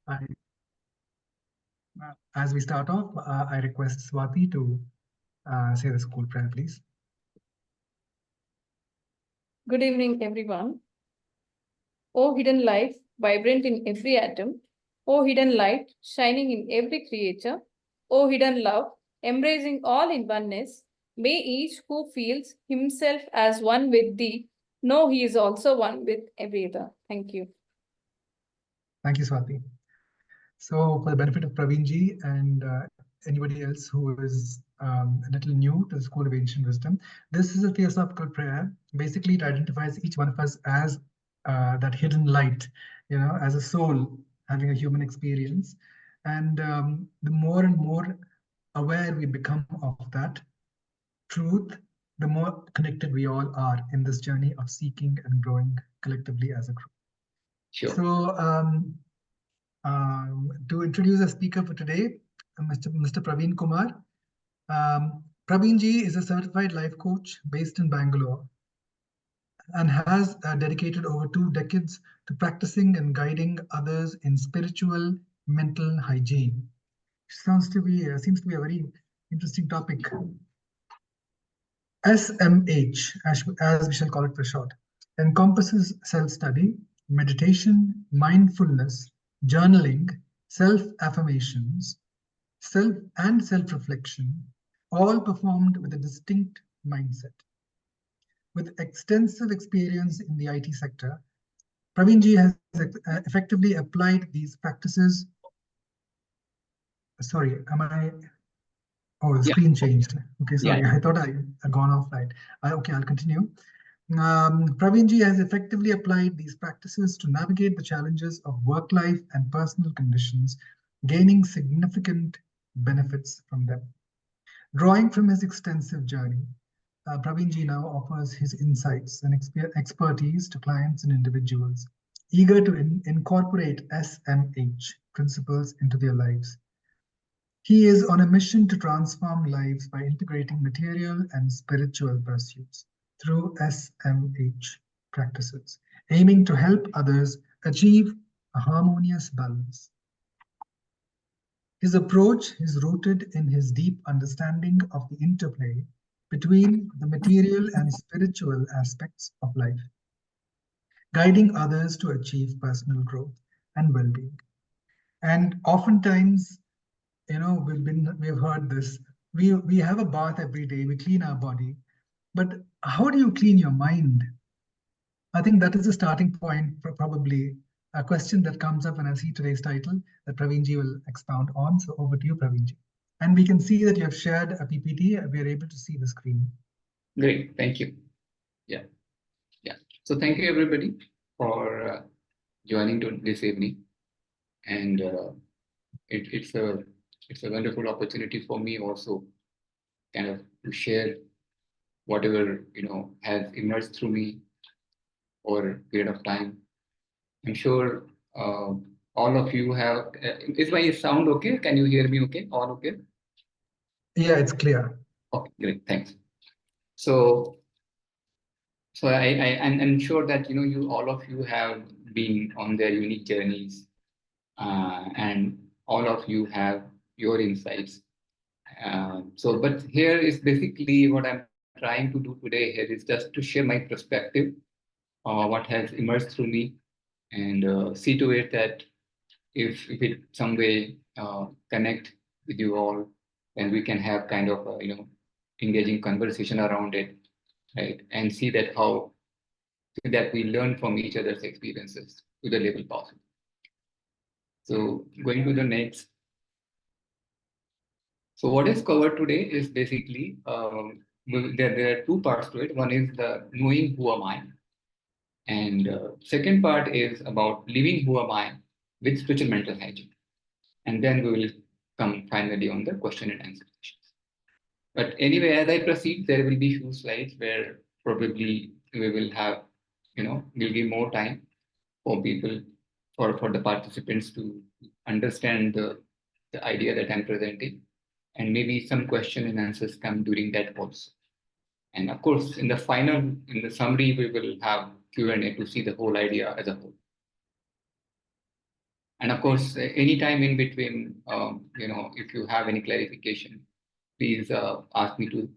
I, as we start off, I request Swati to say the school prayer, please. Good evening, everyone. O hidden life, vibrant in every atom. O hidden light, shining in every creature. O hidden love, embracing all in oneness. May each who feels himself as one with thee know he is also one with every other. Thank you. Thank you, Swati. So, for the benefit of Praveen ji and anybody else who is a little new to the School of Ancient Wisdom, this is a theosophical prayer. Basically, it identifies each one of us as that hidden light, as a soul having a human experience. And the more and more aware we become of that truth, the more connected we all are in this journey of seeking and growing collectively as a group. Sure. So, to introduce the speaker for today, Mr. Praveen Kumar. Praveen ji is a certified life coach based in Bangalore and has dedicated over 2 decades to practicing and guiding others in spiritual mental hygiene. Seems to be a very interesting topic. SMH, as we shall call it for short, encompasses self-study, meditation, mindfulness, journaling, self-affirmations, self-reflection, all performed with a distinct mindset. With extensive experience in the IT sector, Praveen ji has effectively applied these practices. Sorry, Oh, the screen changed. Okay, sorry. Yeah. I thought I had gone offline. Okay, I'll continue. Praveen ji has effectively applied these practices to navigate the challenges of work life and personal conditions, gaining significant benefits from them. Drawing from his extensive journey, Praveen ji now offers his insights and expertise to clients and individuals, eager to incorporate SMH principles into their lives. He is on a mission to transform lives by integrating material and spiritual pursuits through SMH practices, aiming to help others achieve a harmonious balance. His approach is rooted in his deep understanding of the interplay between the material and spiritual aspects of life, guiding others to achieve personal growth and well-being. And oftentimes, we've heard this. We have a bath every day. We clean our body, but how do you clean your mind? I think that is the starting point for probably a question that comes up when I see today's title that Praveen ji will expound on. So over to you, Praveen ji. And we can see that you have shared a PPT. We are able to see the screen. Great, thank you. Yeah. So thank you everybody for joining this evening, and it's a wonderful opportunity for me also, kind of to share whatever has emerged through me over a period of time. I'm sure all of you have. Is my sound okay? Can you hear me okay? All okay? Yeah, it's clear. Okay, great, thanks. So I'm sure that all of you have been on their unique journeys, and all of you have your insights. But here is basically what I'm trying to do today here is just to share my perspective, what has emerged through me, and see to it that if it some way connect with you all, then we can have kind of a, engaging conversation around it, right? And see that we learn from each other's experiences to the level possible. So going to the next. So what is covered today is basically, there are 2 parts to it. One is the knowing who am I, and second part is about living who am I with spiritual mental hygiene. And then we will come finally on the question and answer sessions. But anyway, as I proceed, there will be few slides where probably we will have, we'll give more time for people, for the participants to understand the idea that I'm presenting. And maybe some question and answers come during that also. And of course, in the summary, we will have Q&A to see the whole idea as a whole. And of course, any time in between, if you have any clarification, please ask me to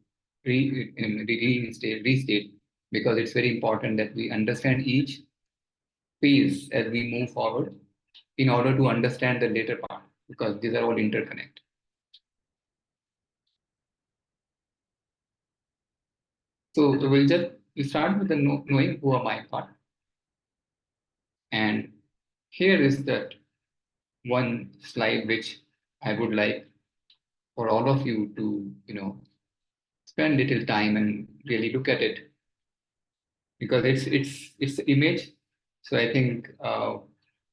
restate, because it's very important that we understand each phase as we move forward in order to understand the later part, because these are all interconnected. So we'll start with the knowing who am I part. And here is that one slide which I would like for all of you to, spend little time and really look at it, because it's image. So I think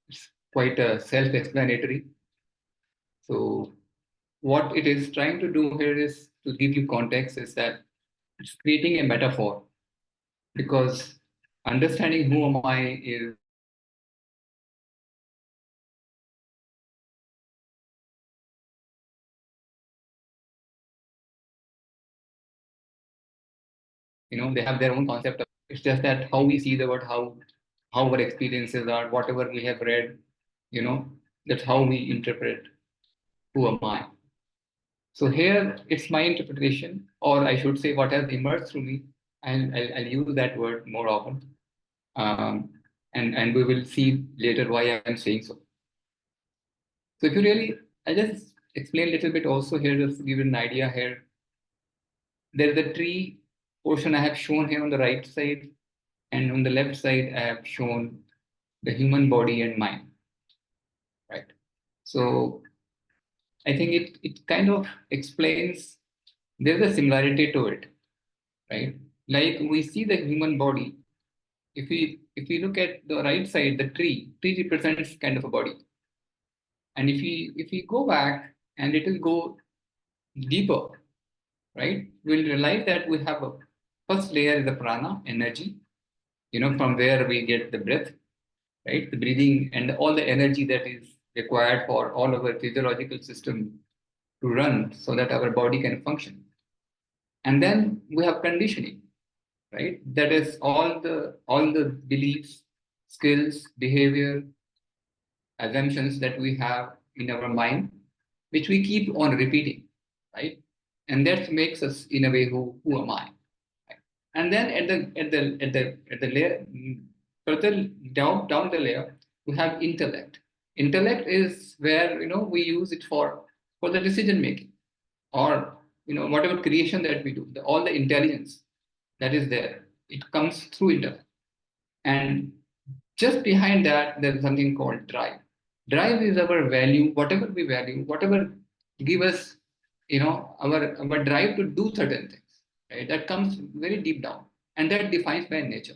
it's quite self-explanatory. So what it is trying to do here is to give you context, is that it's creating a metaphor, because understanding who am I is they have their own concept of, it's just that how we see the world, how our experiences are, whatever we have read, that's how we interpret who am I. So here it's my interpretation, or I should say what has emerged through me, and I'll use that word more often. And we will see later why I'm saying so. So if you really, I'll just explain a little bit also here, just to give you an idea here. There's the tree portion I have shown here on the right side, and on the left side, I have shown the human body and mind, right? So I think it kind of explains, there's a similarity to it, right? Like we see the human body. If we look at the right side, the tree represents kind of a body. And if we go back and it will go deeper, right? We'll realize that we have a first layer is the prana, energy, from where we get the breath, right? The breathing and all the energy that is required for all of our physiological system to run so that our body can function. And then we have conditioning, right? That is all the beliefs, skills, behavior, assumptions that we have in our mind, which we keep on repeating, right? And that makes us in a way who am I? Right? And then at the layer further down the layer, we have intellect. Intellect is where we use it for the decision making, or whatever creation that we do, all the intelligence that is there, it comes through intellect. And just behind that, there's something called drive. Drive is our value, whatever we value, whatever give us, our drive to do certain things, right? That comes very deep down, and that defines my nature.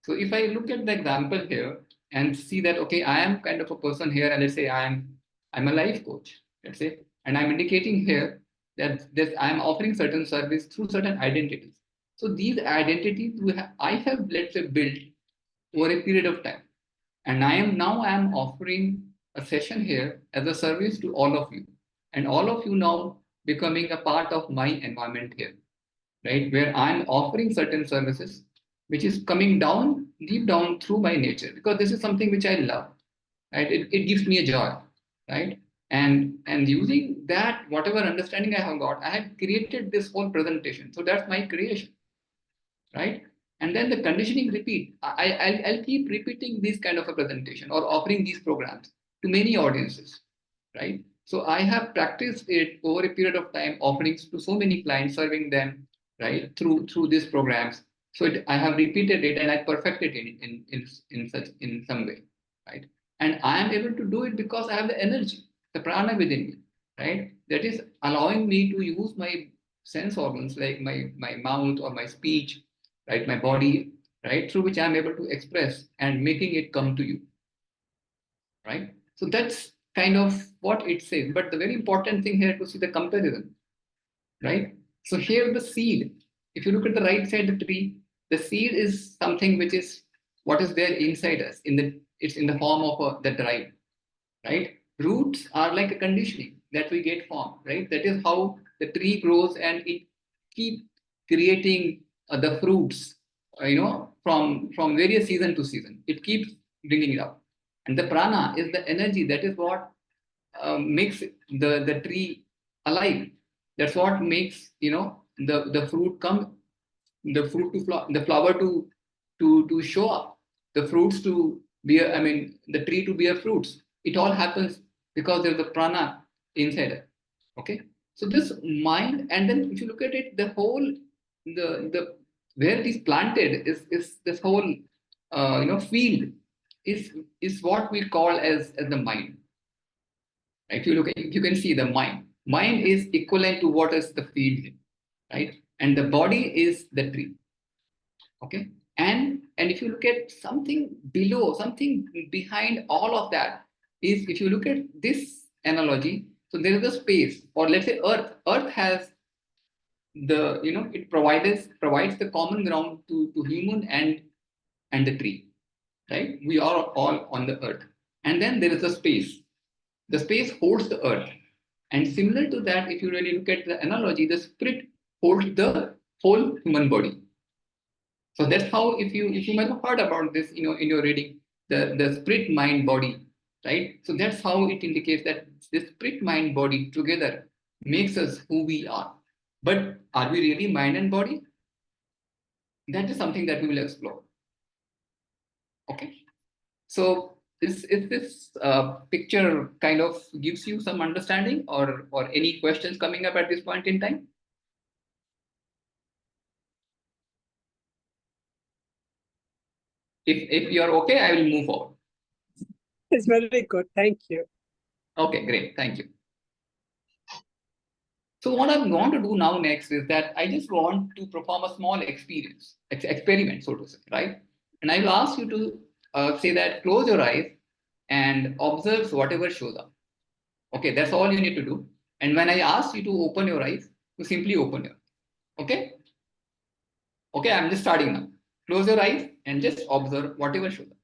So if I look at the example here and see that, okay, I am kind of a person here, and let's say I'm a life coach, let's say, and I'm indicating here that I'm offering certain service through certain identities. So these identities I have, let's say, built over a period of time. And I am offering a session here as a service to all of you. And all of you now becoming a part of my environment here, right? Where I'm offering certain services, which is coming down, deep down through my nature, because this is something which I love, right? It gives me a joy, right? And using that, whatever understanding I have got, I have created this whole presentation. So that's my creation, right? And then the conditioning repeat. I'll keep repeating this kind of a presentation or offering these programs to many audiences, right? So I have practiced it over a period of time, offering to so many clients, serving them, right, through these programs. So I have repeated it and I perfected it in some way, right? And I am able to do it because I have the energy, the prana within me, right? That is allowing me to use my sense organs like my mouth or my speech, right, my body, right, through which I'm able to express and making it come to you, right? So that's kind of what it says. But the very important thing here to see the comparison, right? So here the seed, if you look at the right side of the tree, the seed is something which is what is there inside us. It's in the form of the drive, right? Roots are like a conditioning that we get from, right? That is how the tree grows and it keeps creating the fruits, from various season to season. It keeps bringing it up. And the prana is the energy. That is what makes the tree alive. That's what makes, the fruit come, the fruit to flower, the flower to show up, the fruits to bear, the tree to bear fruits. It all happens because there's the prana inside it. Okay. So this mind, and then if you look at it, the whole, the where it is planted is this whole field is what we call as the mind. If you look at, you can see the mind. Mind is equivalent to what is the field, right? And the body is the tree. Okay. And if you look at something below, something behind all of that, is if you look at this analogy, so there is a space, or let's say earth. Earth has the, it provides the common ground to human and the tree, right? We are all on the earth. And then there is a space. The space holds the earth. And similar to that, if you really look at the analogy, the spirit holds the whole human body. So that's how, if you might have heard about this, in your reading, the spirit, mind, body, right? So that's how it indicates that the spirit, mind, body together makes us who we are. But are we really mind and body? That is something that we will explore. Okay. So is this picture kind of gives you some understanding, or any questions coming up at this point in time? If you're okay, I will move on. It's very good. Thank you. Okay, great. Thank you. So what I'm going to do now next is that I just want to perform a small experiment, so to say, right? And I will ask you to say that close your eyes and observe whatever shows up. Okay, that's all you need to do. And when I ask you to open your eyes, you simply open your eyes. Okay? Okay, I'm just starting now. Close your eyes and just observe whatever shows up.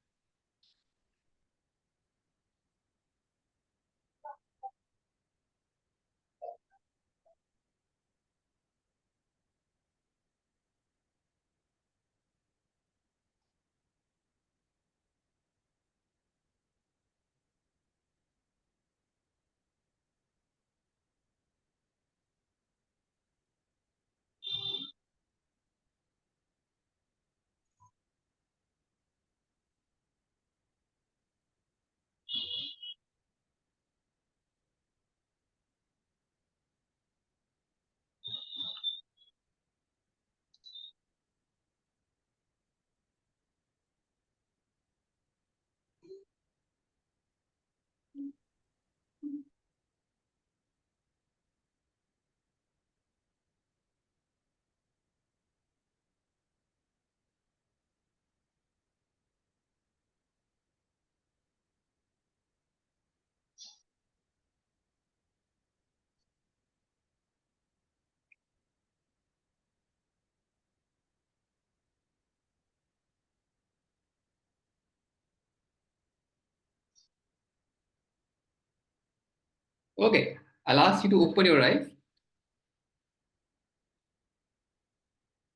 Okay, I'll ask you to open your eyes.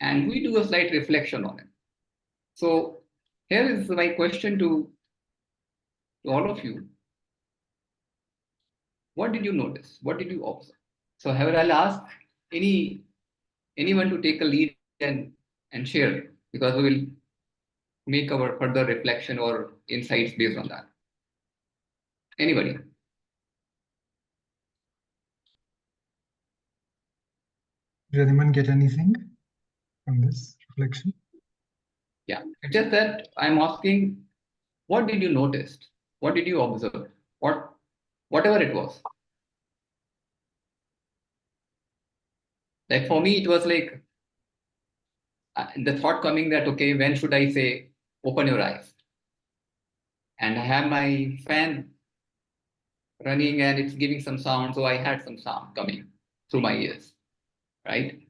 And we do a slight reflection on it. So here is my question to all of you. What did you notice? What did you observe? So however, I'll ask anyone to take a lead and share, because we will make our further reflection or insights based on that. Anybody? Did anyone get anything from this reflection? Yeah, it's just that I'm asking, what did you notice? What did you observe? Whatever it was. Like for me, it was like the thought coming that, okay, when should I say, open your eyes? And I have my fan running and it's giving some sound. So I had some sound coming through my ears, right?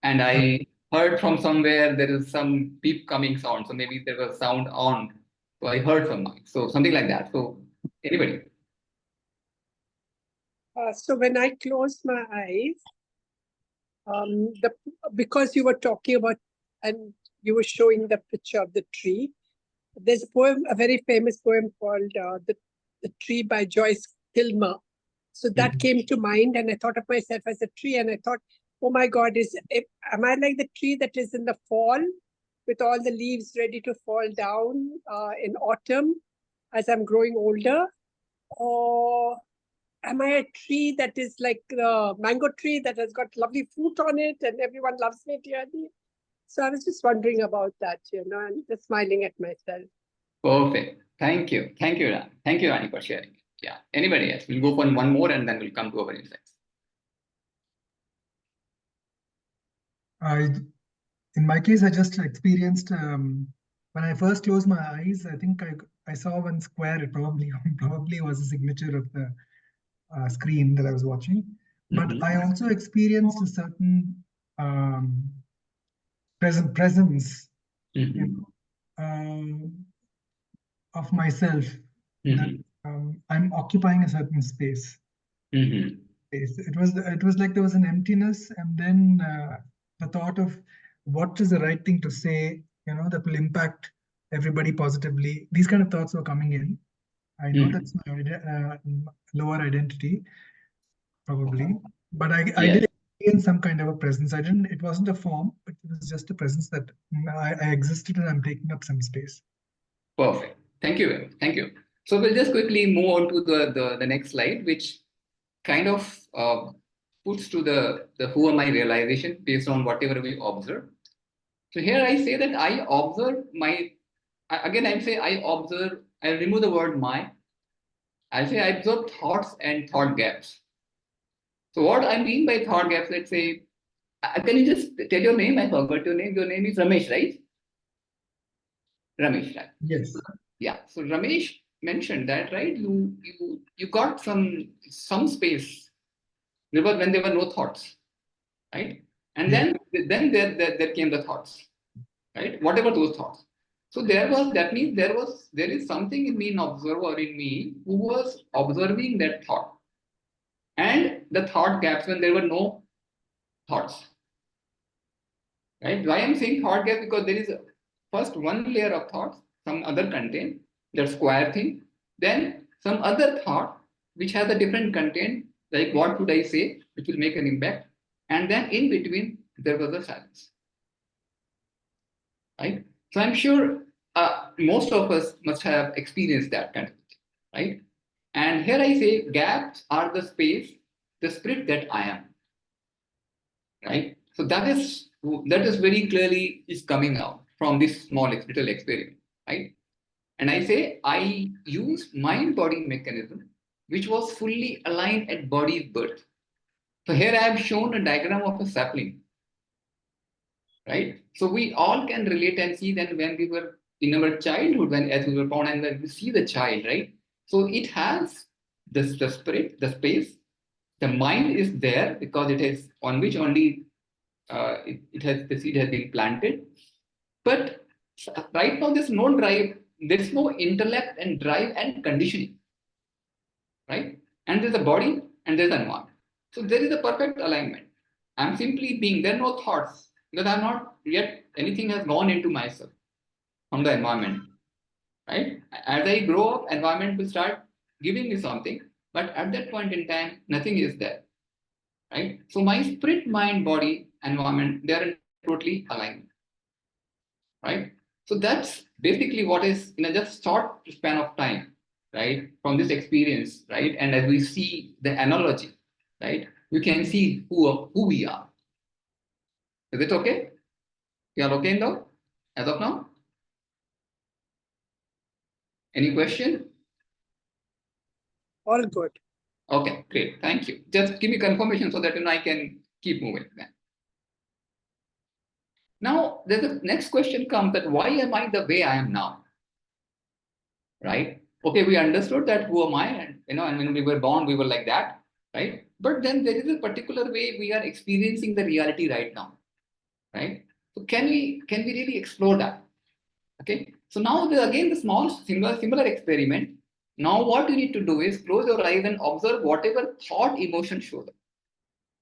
And I heard from somewhere there is some beep coming sound. So maybe there was sound on. So I heard some noise. So something like that. So anybody? So when I closed my eyes, because you were talking about, and you were showing the picture of the tree, there's a poem, a very famous poem called The Tree by Joyce Kilmer. So that came to mind, and I thought of myself as a tree, and I thought, oh my God, am I like the tree that is in the fall with all the leaves ready to fall down in autumn as I'm growing older? Or am I a tree that is like the mango tree that has got lovely fruit on it and everyone loves me dearly? So I was just wondering about that, and just smiling at myself. Perfect. Thank you. Thank you, Rani. Thank you, Rani, for sharing. Yeah. Anybody else? We'll go for one more and then we'll come to our insights. In my case, I just experienced when I first closed my eyes. I think I saw one square. It probably was a signature of the screen that I was watching. But I also experienced a certain presence of myself, that I'm occupying a certain space. It was like there was an emptiness, and then the thought of what is the right thing to say, that will impact everybody positively. These kind of thoughts were coming in. I know that's my lower identity, probably, but I did experience some kind of a presence. It wasn't a form, but it was just a presence that I existed, and I'm taking up some space. Perfect. Thank you. Thank you. So we'll just quickly move on to the next slide, which kind of puts to the who am I realization based on whatever we observe. So here I say that I observe again I say I observe, I remove the word my, I say I observe thoughts and thought gaps. So what I mean by thought gaps, let's say, can you just tell your name? I forgot your name. Your name is Ramesh, right? Ramesh, right? Yes. Yeah. So Ramesh mentioned that, right? You got some space when there were no thoughts, right? And then there came the thoughts, right? Whatever those thoughts. So there is something in me, an observer in me, who was observing that thought and the thought gaps when there were no thoughts, right? Why I'm saying thought gap? Because there is first one layer of thoughts, some other content, that square thing, then some other thought which has a different content, like what should I say, which will make an impact, and then in between there was a silence, right? So I'm sure most of us must have experienced that kind of thing, right? And here I say gaps are the space, the spirit that I am, right? So that is very clearly is coming out from this small little experiment, right? And I say I use mind-body mechanism, which was fully aligned at body's birth. So here I have shown a diagram of a sapling, right? So we all can relate and see that when we were in our childhood, as we were born, and when we see the child, right? So it has the spirit, the space, the mind is there because it is on which only the seed has been planted. But right now there's no drive, there's no intellect and drive and conditioning, right? And there's a body and there's an environment. So there is a perfect alignment. I'm simply being, there are no thoughts, because I'm not yet, anything has gone into myself from the environment, right? As I grow up, environment will start giving me something, but at that point in time, nothing is there, right? So my spirit, mind, body, environment, they are in totally alignment, right? So that's basically what is in a just short span of time, right? From this experience, right? And as we see the analogy, right? We can see who we are. Is it okay? You are okay now, as of now? Any question? All good. Okay, great. Thank you. Just give me confirmation so that I can keep moving then. Now, the next question comes that why am I the way I am now? Right? Okay, we understood that who am I, and and when we were born, we were like that, right? But then there is a particular way we are experiencing the reality right now, right? So can we really explore that? Okay. So now again the small similar experiment. Now what you need to do is close your eyes and observe whatever thought emotion shows up.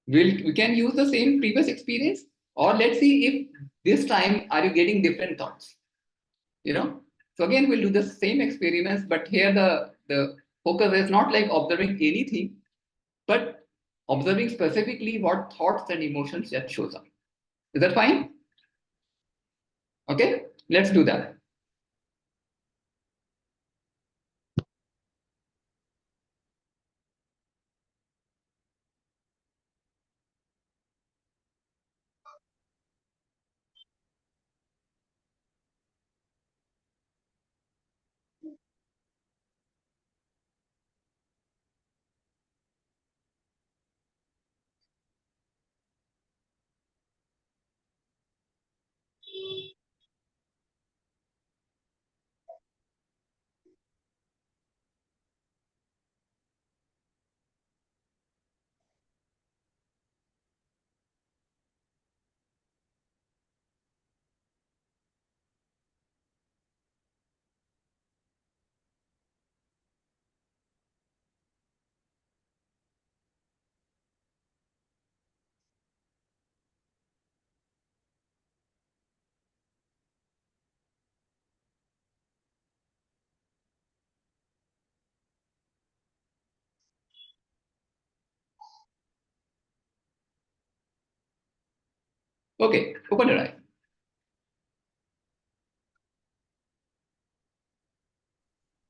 We can use the same previous experience, or let's see if this time are you getting different thoughts. So again, we'll do the same experiments, but here the focus is not like observing anything, but observing specifically what thoughts and emotions that shows up. Is that fine? Okay, let's do that. Okay, open your eye.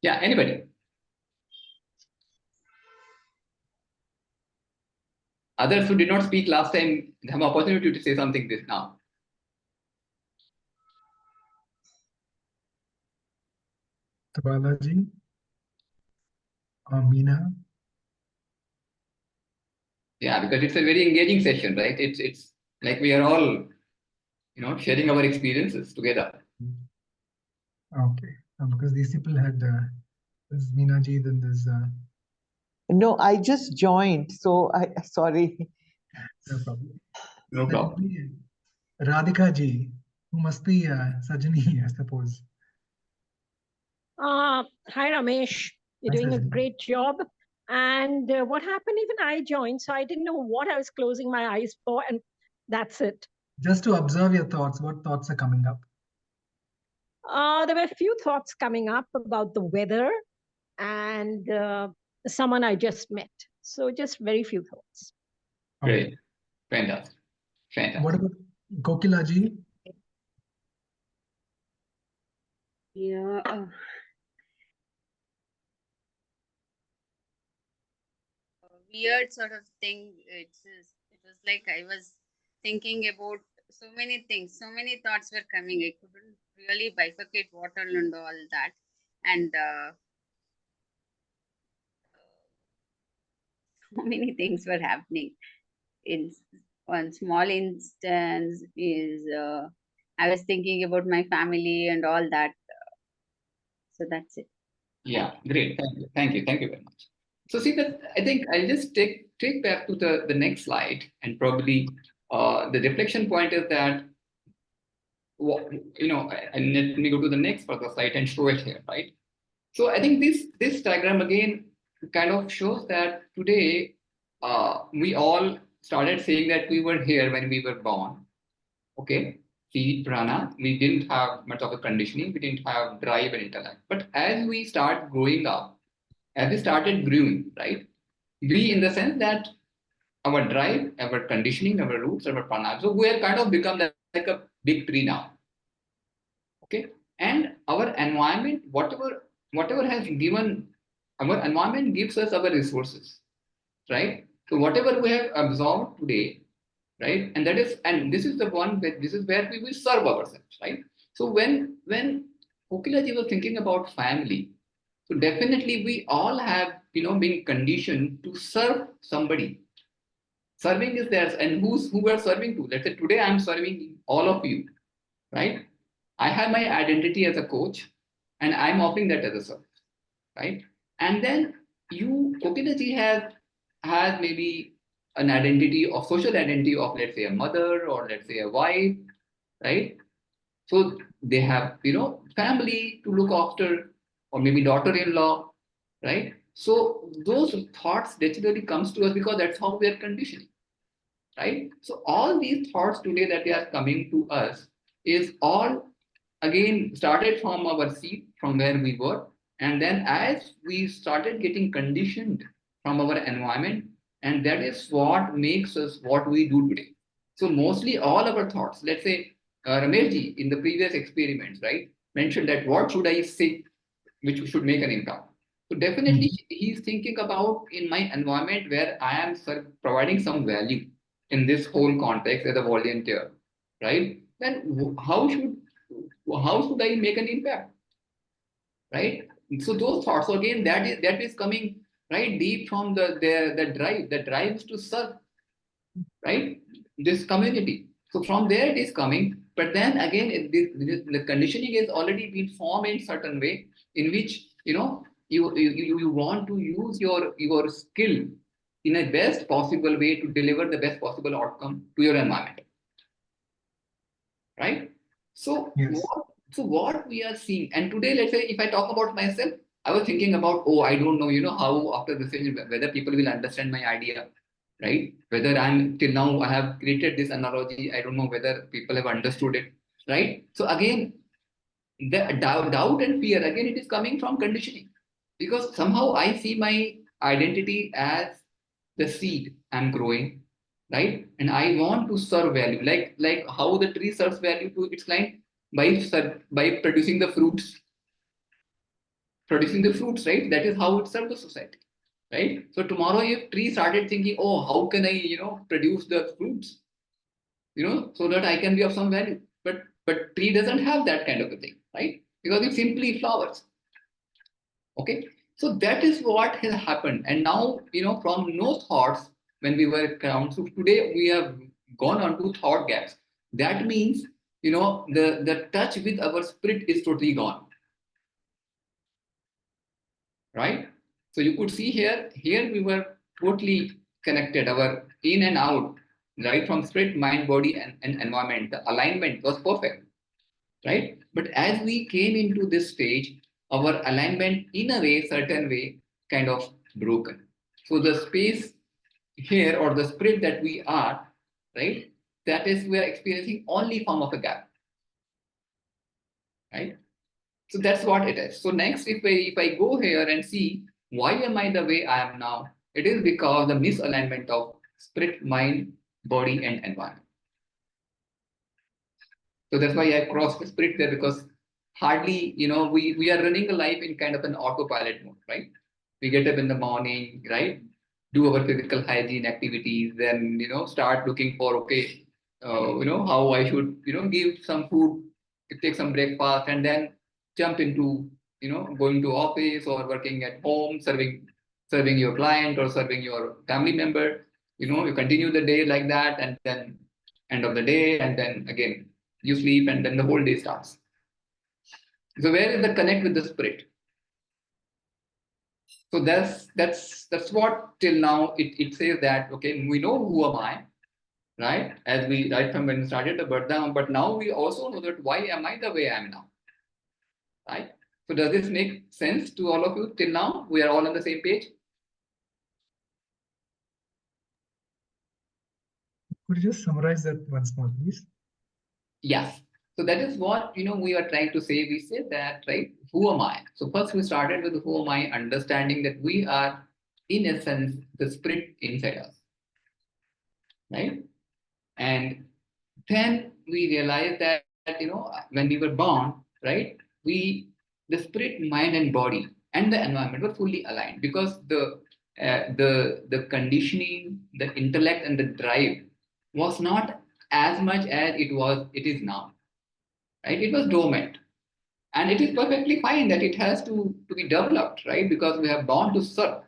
Yeah, anybody? Others who did not speak last time have an opportunity to say something this now. Balaji or Meena. Yeah, because it's a very engaging session, right? It's like we are all, sharing our experiences together. Okay, because these people had this Meena ji, then there's No, I just joined, so sorry. no problem. No problem. Radhika ji, who must be Sajani, I suppose. Hi, Ramesh. You're Hi, doing a Sajani. great job. And what happened, even I joined, so I didn't know what I was closing my eyes for, and that's it. Just to observe your thoughts, what thoughts are coming up? There were a few thoughts coming up about the weather and someone I just met. So just very few thoughts. Great. Fantastic. What about Kokila ji? Yeah. Weird sort of thing. It was like I was thinking about so many things, so many thoughts were coming. I couldn't really bifurcate what and all that. And so many things were happening. In one small instance is I was thinking about my family and all that. So that's it. Yeah, great. Thank you very much. So see that I think I'll just take back to the next slide, and probably the reflection point is that and let me go to the next further slide and show it here, right? So I think this diagram again kind of shows that today we all started saying that we were here when we were born. Okay, see prana, we didn't have much of a conditioning, we didn't have drive and intellect. But as we start growing up, as we started growing, right? We, in the sense that our drive, our conditioning, our roots, our prana. So we have kind of become like a big tree now. Okay, and our environment, whatever has given, our environment gives us our resources, right? So whatever we have absorbed today, right, and this is the one that this is where we will serve ourselves, right? So when Kokilaji was thinking about family, so definitely we all have been conditioned to serve somebody. Serving is there, and who we are serving to? Let's say today I'm serving all of you, right? I have my identity as a coach, and I'm offering that as a service, right? And then Kokilaji has maybe an identity of social identity of, let's say, a mother, or let's say a wife, right? So they have family to look after, or maybe daughter-in-law, right? So those thoughts naturally comes to us because that's how we are conditioned, right? So all these thoughts today that they are coming to us is all again started from our seat, from where we were. And then as we started getting conditioned from our environment, and that is what makes us what we do today. So mostly all our thoughts, let's say Rameshji in the previous experiments, right, mentioned that what should I say which should make an impact. So definitely he's thinking about in my environment where I am providing some value in this whole context as a volunteer, right? Then how should I make an impact, right? So those thoughts, so again, that is coming right deep from the drives to serve, right? This community. So from there it is coming, but then again, the conditioning is already been formed in certain way in which you want to use your skill in a best possible way to deliver the best possible outcome to your environment, right? So Yes. what we are seeing, and today, let's say if I talk about myself, I was thinking about, oh, I don't know, how after this whether people will understand my idea, right? Whether I'm till now I have created this analogy, I don't know whether people have understood it, right? So again, the doubt and fear, again, it is coming from conditioning, because somehow I see my identity as the seed I'm growing, right? And I want to serve value, like how the tree serves value to its client by producing the fruits, right? That is how it serves the society, right? So tomorrow, if tree started thinking, oh, how can I, produce the fruits, so that I can be of some value, but tree doesn't have that kind of a thing, right? Because it simply flowers. Okay, so that is what has happened. And now, from no thoughts when we were around, so today we have gone on to thought gaps. That means, the touch with our spirit is totally gone, right? So you could see here we were totally connected, our in and out, right? From spirit, mind, body, and environment, the alignment was perfect, right? But as we came into this stage, our alignment in a way, certain way, kind of broken. So the space here, or the spirit that we are, right? That is, we are experiencing only form of a gap, right? So that's what it is. So next, if I go here and see why am I the way I am now, it is because the misalignment of spirit, mind, body, and environment. So that's why I crossed the spirit there, because hardly, we are running a life in kind of an autopilot mode, right? We get up in the morning, right? Do our physical hygiene activities, then, start looking for, okay, how I should, give some food, take some breakfast, and then jump into, going to office or working at home, serving your client or serving your family member. You continue the day like that, and then end of the day, and then again, you sleep, and then the whole day starts. So where is the connect with the spirit? So that's what till now it says that, okay, we know who am I, right? As we right from when we started the birth down, but now we also know that why am I the way I am now, right? So does this make sense to all of you till now? We are all on the same page. Could you just summarize that once more, please? Yes. So that is what, we are trying to say. We said that, right? Who am I? So first we started with who am I, understanding that we are, in essence, the spirit inside us, right? And then we realized that, when we were born, right? The spirit, mind, and body and the environment were fully aligned, because the conditioning, the intellect, and the drive was not as much as it is now. Right? It was dormant. And it is perfectly fine that it has to be developed, right? Because we have born to serve,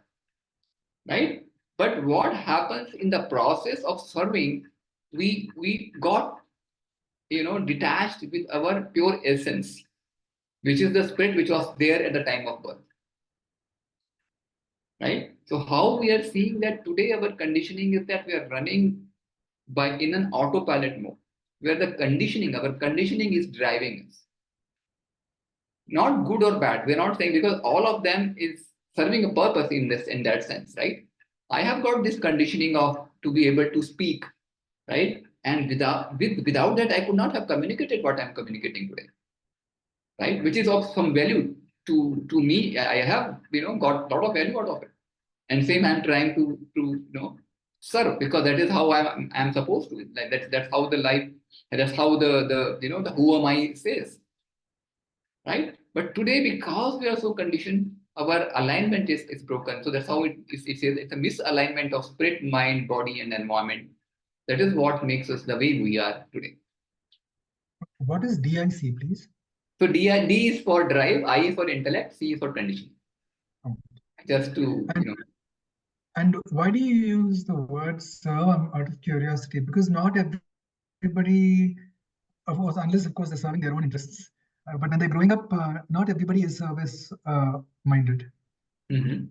right? But what happens in the process of serving, we got, detached with our pure essence, which is the spirit which was there at the time of birth, right? So how we are seeing that today, our conditioning is that we are running in an autopilot mode, where our conditioning is driving us. Not good or bad. We're not saying, because all of them is serving a purpose in that sense, right? I have got this conditioning of to be able to speak, right? And without that, I could not have communicated what I'm communicating today. right? Which is of some value to me. I have, got a lot of value out of it. And same, I'm trying to serve, because that is how I'm supposed to. Like that's how the life, that's how the who am I says, right? But today, because we are so conditioned, our alignment is broken. So that's how it's a misalignment of spirit, mind, body, and environment. That is what makes us the way we are today. What is DIC, please? So D is for drive, I is for intellect, C is for condition. Oh. Just to, And why do you use the word serve? I'm out of curiosity, because not everybody, of course, unless of course they're serving their own interests, but when they're growing up, not everybody is service minded. Come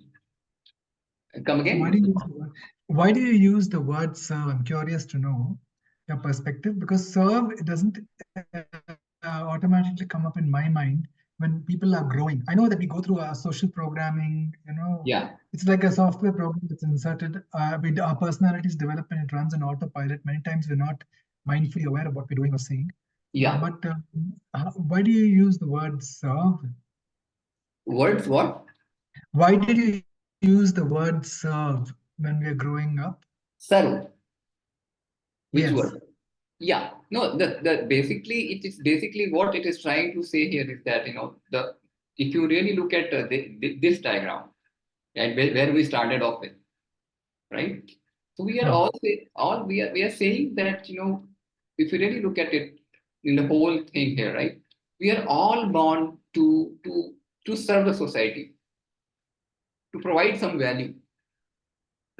again. So why do you use the word serve? I'm curious to know your perspective, because serve, it doesn't automatically come up in my mind when people are growing. I know that we go through our social programming, Yeah. It's like a software program that's inserted. Our personalities develop and it runs on autopilot. Many times we're not mindfully aware of what we're doing or saying. Yeah. But why do you use the word serve? Words what? Why did you use the word serve when we are growing up? Serve. Which Yes. word? Yeah. No, the basically it is basically what it is trying to say here is that if you really look at this diagram, right, where we started off with, right? So we are we are saying that if you really look at it in the whole thing here, right? We are all born to serve the society, to provide some value,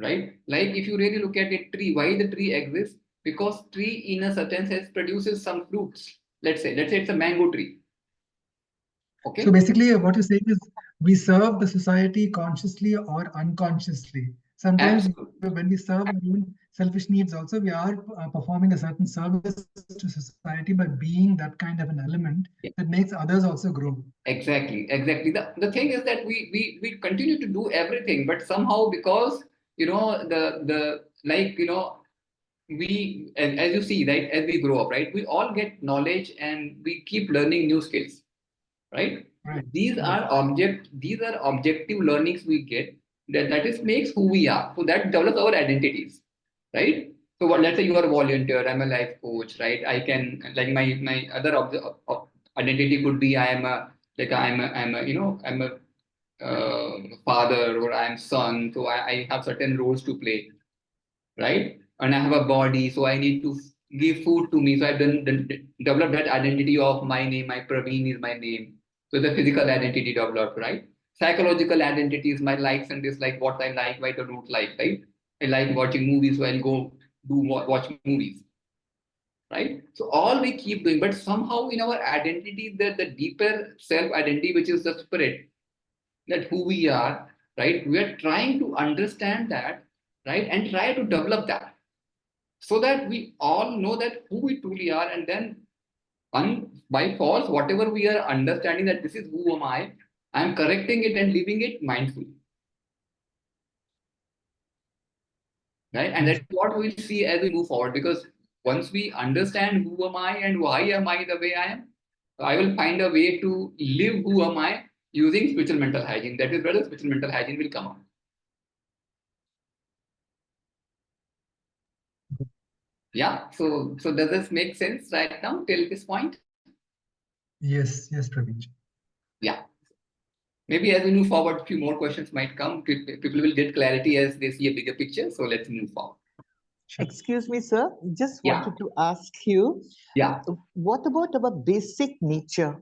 right? Like if you really look at a tree, why the tree exists? Because tree in a certain sense produces some fruits. Let's say it's a mango tree. Okay. So basically what you're saying is we serve the society consciously or unconsciously. Sometimes when we serve our own selfish needs also, we are performing a certain service to society by being that kind of an element that makes others also grow. Exactly. The thing is that we continue to do everything, but somehow because we, as you see, right, as we grow up, right, we all get knowledge and we keep learning new skills, right? These are objective learnings we get that is makes who we are. So that develops our identities, right? So let's say you are a volunteer, I'm a life coach, right? I can, like, my other identity could be I'm a father, or I'm son, so I have certain roles to play, right? And I have a body, so I need to give food to me. So I've developed that identity of my name. My Praveen is my name. So the physical identity developed, right? Psychological identity is my likes and dislikes, what I like, what I don't like, right? I like watching movies, so I'll go watch movies, right? So all we keep doing, but somehow in our identity, the deeper self identity, which is the spirit, that who we are, right? We are trying to understand that, right? And try to develop that, so that we all know that who we truly are, and then by false, whatever we are understanding that this is who am I'm correcting it and leaving it mindfully, right? And that's what we'll see as we move forward, because once we understand who am I and why am I the way I am, I will find a way to live who am I using spiritual mental hygiene. That is where the spiritual mental hygiene will come out. Yeah. So does this make sense right now till this point? Yes, Praveen. Yeah. Maybe as we move forward, a few more questions might come. People will get clarity as they see a bigger picture. So let's move forward. Excuse me, sir. Just wanted to ask you. Yeah. What about our basic nature?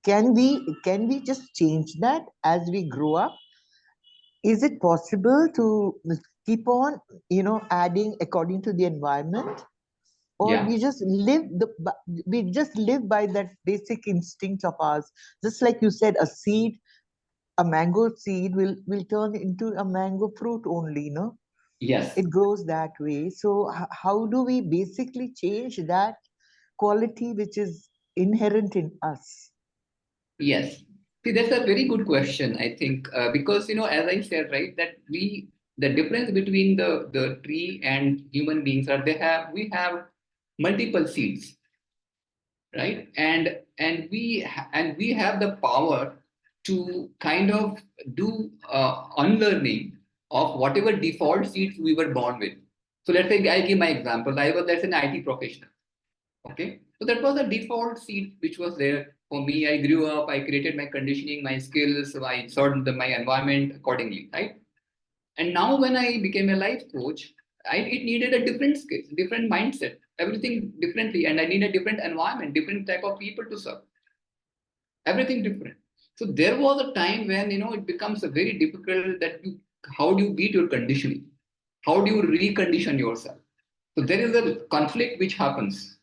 Can we just change that as we grow up? Is it possible to keep on, adding according to the environment? Or we just live by that basic instinct of ours? Just like you said, a mango seed will turn into a mango fruit only, no? Yes. It grows that way. So how do we basically change that quality which is inherent in us? Yes. See, that's a very good question, I think, because, as I said, right, that the difference between the tree and human beings are we have multiple seeds, right? And we have the power to kind of do unlearning of whatever default seeds we were born with. So let's say I give my example. That's an IT professional. Okay, so that was a default seed which was there for me. I grew up, I created my conditioning, my skills, I sorted my environment accordingly, right? And now when I became a life coach, it needed a different skill, different mindset, everything differently, and I need a different environment, different type of people to serve, everything different. So there was a time when it becomes a very difficult that how do you beat your conditioning? How do you recondition yourself? So there is a conflict which happens.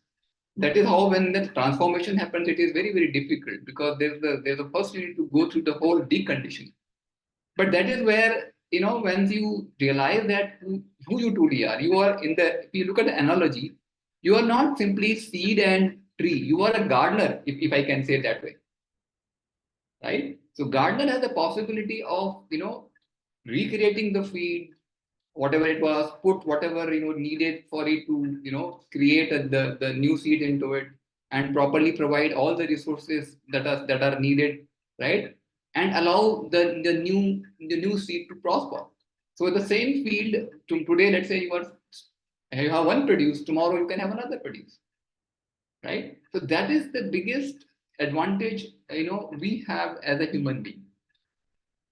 That is how when the transformation happens, it is very, very difficult because there's a first you need to go through the whole deconditioning. But that is where, when you realize that who you truly are, if you look at the analogy, you are not simply seed and tree, you are a gardener, if I can say it that way, right? So gardener has the possibility of, recreating the field, whatever it was, put whatever needed for it to create the new seed into it, and properly provide all the resources that are needed, right? And allow the new seed to prosper. So the same field today, let's say you have one produce, tomorrow you can have another produce, right? So that is the biggest advantage we have as a human being,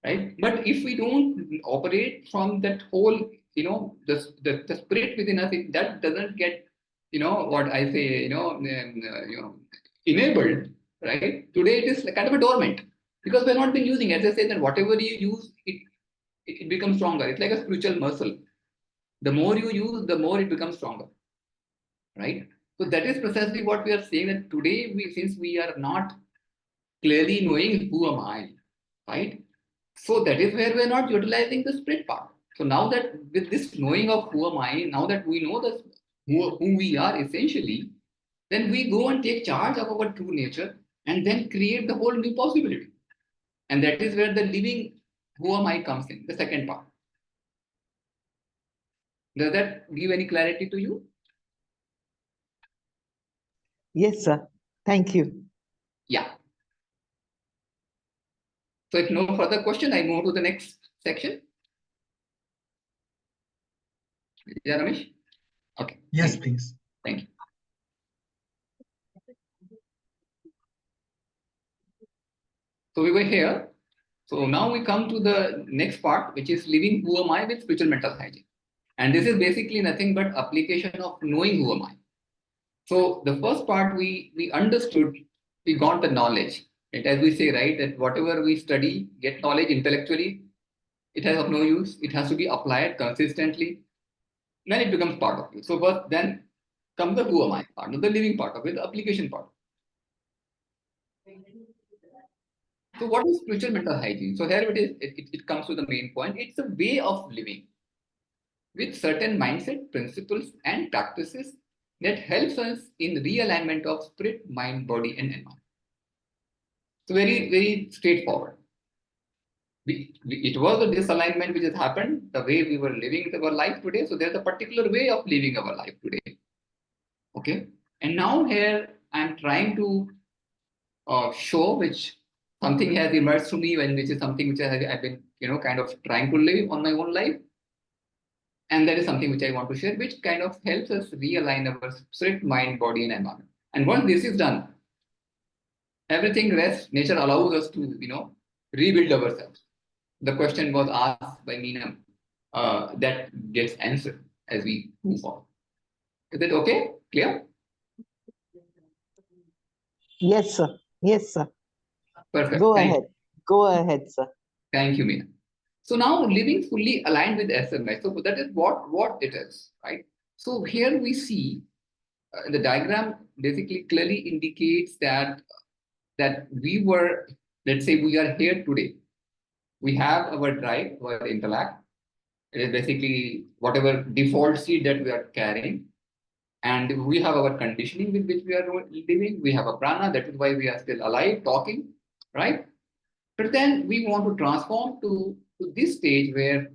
right? But if we don't operate from that whole, the spirit within us, if that doesn't get, what I say, enabled, right? Today it is kind of a dormant because we're not been using. As I say, that whatever you use, it becomes stronger. It's like a spiritual muscle. The more you use, the more it becomes stronger, right? So that is precisely what we are saying, that today since we are not clearly knowing who am I, right? So that is where we're not utilizing the spirit part. So now that with this knowing of who am I, now that we know this, who we are essentially, then we go and take charge of our true nature and then create the whole new possibility. And that is where the living who am I comes in, the second part. Does that give any clarity to you? Yes, sir. Thank you. Yeah. So if no further question, I move to the next section. Yeah, Ramesh? Okay. Yes, please. Thank you. So we were here. So now we come to the next part, which is living who am I with spiritual mental hygiene. And this is basically nothing but application of knowing who am I. So the first part we understood, we got the knowledge. Right? As we say, right, that whatever we study, get knowledge intellectually, it has of no use. It has to be applied consistently. Then it becomes part of you. So but then comes the who am I part, the living part of it, the application part. So what is spiritual mental hygiene? So here it comes to the main point. It's a way of living with certain mindset, principles, and practices that helps us in realignment of spirit, mind, body, and environment. So very, very straightforward. It was a disalignment which has happened, the way we were living our life today. So there's a particular way of living our life today. Okay. And now here I'm trying to show which something has emerged to me, which is something which I've been, kind of trying to live on my own life. And that is something which I want to share, which kind of helps us realign our spirit, mind, body, and environment. And once this is done, everything rests. Nature allows us to, rebuild ourselves. The question was asked by Meenam. That gets answered as we move on. Is that okay? Clear? Yes, sir. Yes, sir. Perfect. Go ahead. Go ahead, sir. Thank you, Meenam. So now living fully aligned with SMS. So that is what it is, right? So here we see the diagram basically clearly indicates that we were, let's say we are here today. We have our drive, our intellect. It is basically whatever default seed that we are carrying. And we have our conditioning with which we are living. We have a prana, that is why we are still alive, talking, right? But then we want to transform to this stage where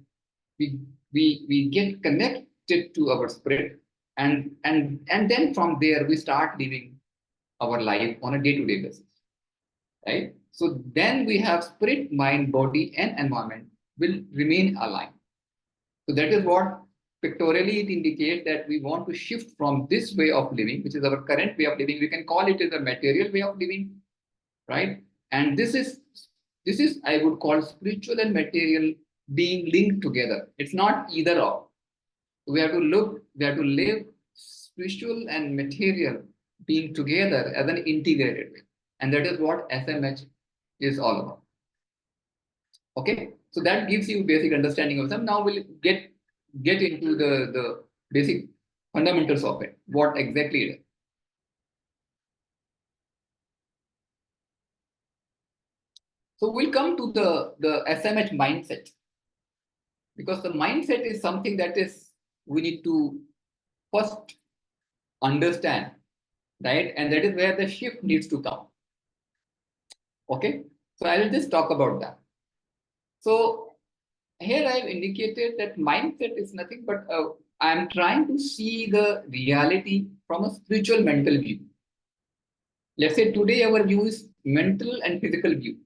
we get connected to our spirit, and then from there we start living our life on a day-to-day basis, right? So then we have spirit, mind, body, and environment will remain aligned. So that is what pictorially it indicates that we want to shift from this way of living, which is our current way of living. We can call it as a material way of living, right? And this is I would call spiritual and material being linked together. It's not either or. We have to live spiritual and material being together as an integrated way. And that is what SMH is all about. Okay, so that gives you basic understanding of them. Now we'll get into the basic fundamentals of it, what exactly it is. So we'll come to the SMH mindset, because the mindset is something that is we need to first understand, right? And that is where the shift needs to come. Okay, so I will just talk about that. So here I've indicated that mindset is nothing but I'm trying to see the reality from a spiritual mental view. Let's say today our view is mental and physical view,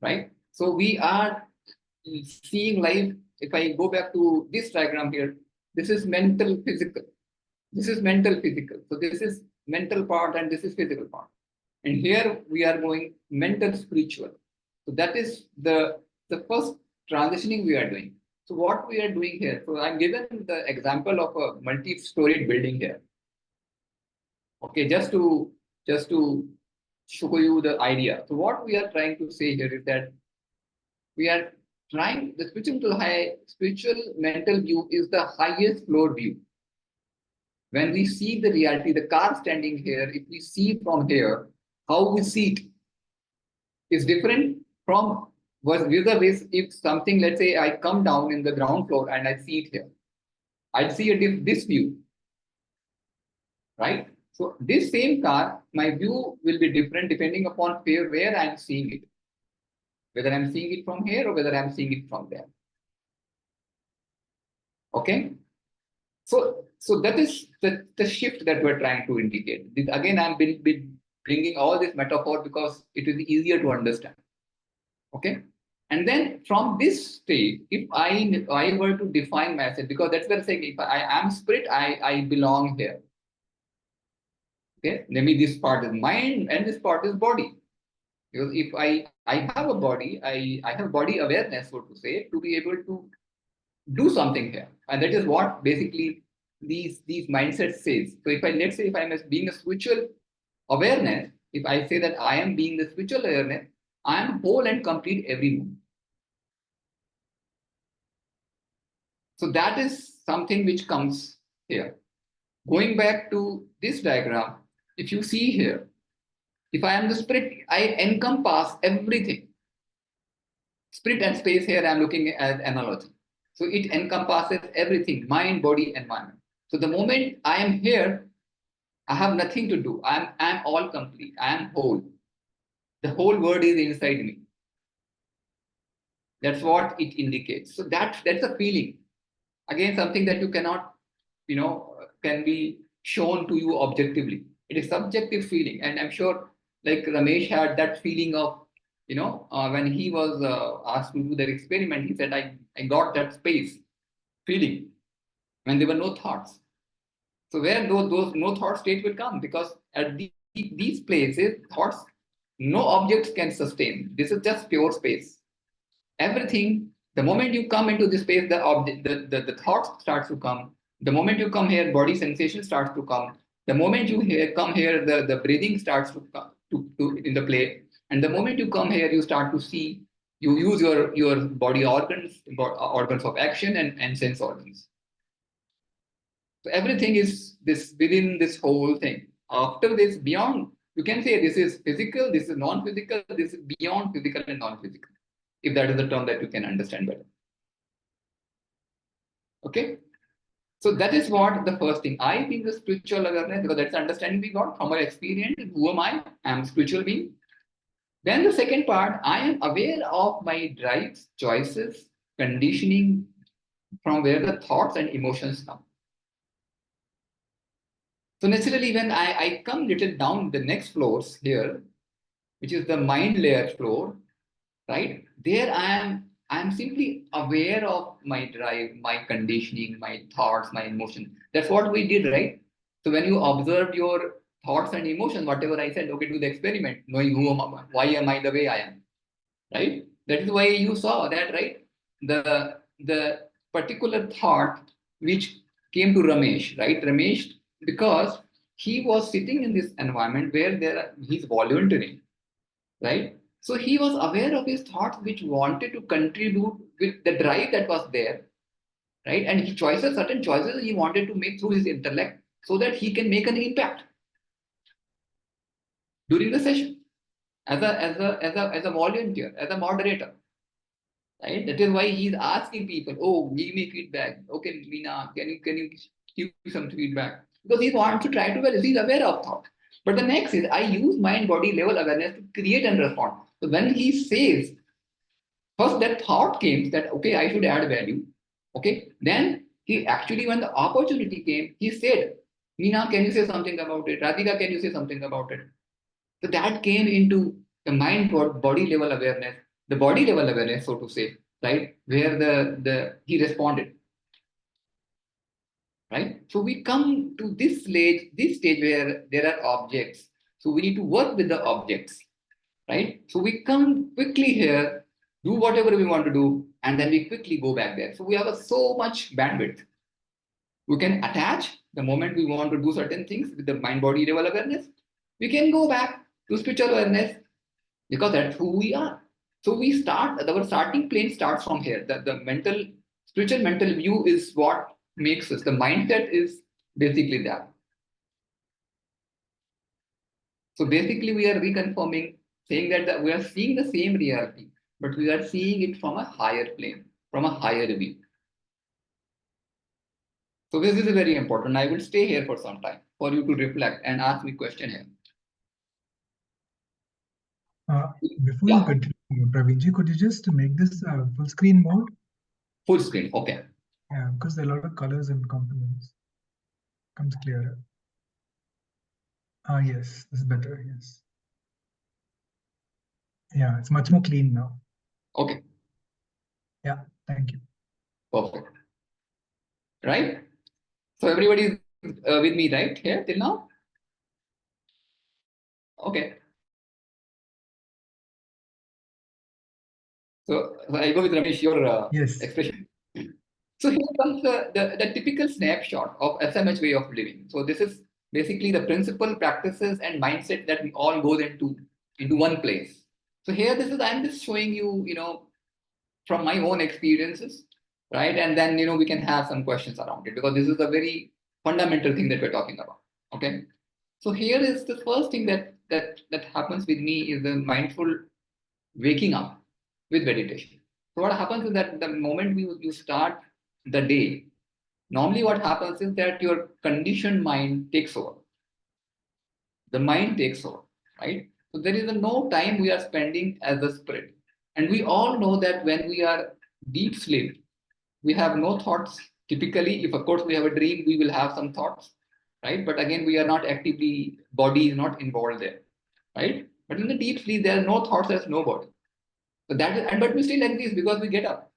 right? So we are seeing life. If I go back to this diagram here, this is mental physical. This is mental physical. So this is mental part and this is physical part. And here we are going mental spiritual. So that is the first transitioning we are doing. So what we are doing here, so I'm given the example of a multi-storied building here. Okay, just to show you the idea. So what we are trying to say here is that we are trying, the spiritual mental view is the highest floor view. When we see the reality, the car standing here, if we see from here, how we see it is different from vis-a-vis if something, let's say I come down in the ground floor and I see it here. I'd see this view, right? So this same car, my view will be different depending upon where I'm seeing it. Whether I'm seeing it from here or whether I'm seeing it from there. Okay? So that is the shift that we're trying to indicate. Again, I'm bringing all this metaphor because it is easier to understand. Okay? And then from this state, if I were to define myself, because that's where I'm saying, if I am spirit, I belong here. Okay? Maybe this part is mind and this part is body. Because if I have a body, I have body awareness, so to say, to be able to do something here. And that is what basically these mindsets says. So if let's say if I'm being a spiritual awareness, if I say that I am being the spiritual awareness, I am whole and complete every moment. So that is something which comes here. Going back to this diagram, if you see here, if I am the spirit, I encompass everything. Spirit and space here, I'm looking at analogy. So it encompasses everything, mind, body, environment. So the moment I am here, I have nothing to do. I'm all complete. I am whole. The whole world is inside me. That's what it indicates. So that's a feeling. Again, something that you cannot, can be shown to you objectively. It is subjective feeling. And I'm sure like Ramesh had that feeling of, when he was asked to do that experiment, he said, I got that space feeling when there were no thoughts. So where those no thought states will come, because at these places, thoughts, no objects can sustain. This is just pure space. Everything, the moment you come into this space, the thoughts starts to come. The moment you come here, body sensation starts to come. The moment you come here, the breathing starts to come to in the play. And the moment you come here, you start to see, you use your body organs of action and sense organs. So everything is within this whole thing. After this, beyond, you can say this is physical, this is non-physical, this is beyond physical and non-physical, if that is the term that you can understand better. Okay? So that is what the first thing. I being the spiritual awareness, because that's the understanding we got from our experience. Who am I? I am a spiritual being. Then the second part, I am aware of my drives, choices, conditioning, from where the thoughts and emotions come. So naturally, when I come little down the next floors here, which is the mind layer floor, right? There I am simply aware of my drive, my conditioning, my thoughts, my emotion. That's what we did, right? So when you observed your thoughts and emotions, whatever I said, okay, do the experiment, knowing why am I the way I am, right? That is why you saw that, right? The particular thought which came to Ramesh, right? Ramesh, because he was sitting in this environment where he's volunteering, right? So he was aware of his thoughts which wanted to contribute with the drive that was there, right? And he certain choices he wanted to make through his intellect so that he can make an impact during the session as a volunteer, as a moderator, right? That is why he's asking people, oh, give me feedback. Okay, Meena, can you give some feedback? Because he wants to try to he's aware of thought. But the next is I use mind body level awareness to create and respond. So when he says, first that thought came that okay, I should add value. Okay. Then he actually, when the opportunity came, he said, Meena, can you say something about it? Radhika, can you say something about it? So that came into the mind body level awareness, the body level awareness, so to say, right? Where he responded. Right? So we come to this stage where there are objects. So we need to work with the objects, right? So we come quickly here, do whatever we want to do, and then we quickly go back there. So we have so much bandwidth. We can attach the moment we want to do certain things with the mind-body level awareness. We can go back to spiritual awareness because that's who we are. So our starting plane starts from here. The spiritual mental view is what makes us. The mindset is basically that. So basically we are reconfirming, saying that we are seeing the same reality, but we are seeing it from a higher plane, from a higher view. So this is very important. I will stay here for some time for you to reflect and ask me question here. Before you continue, Praveenji, could you just make this full screen mode? Full screen, okay. Yeah, because there are a lot of colors and components. Comes clearer. Yes, this is better. Yes. Yeah, it's much more clean now. Okay. Yeah, thank you. Perfect. Right? So everybody is with me, right? Here till now? Okay. So I go with Ramesh, your yes. expression. So here comes the typical snapshot of SMH way of living. So this is basically the principle, practices, and mindset that we all goes into one place. So here I'm just showing you, from my own experiences, right? And then we can have some questions around it because this is a very fundamental thing that we're talking about. Okay. So here is the first thing that happens with me is the mindful waking up with meditation. So what happens is that the moment you start the day, normally what happens is that your conditioned mind takes over. The mind takes over, right? So there is no time we are spending as a spirit. And we all know that when we are deep sleep, we have no thoughts. Typically, if of course we have a dream, we will have some thoughts, right? But again, we are not actively, body is not involved there, right? But in the deep sleep, there are no thoughts, there's no body. So that is, but we still exist because we get up,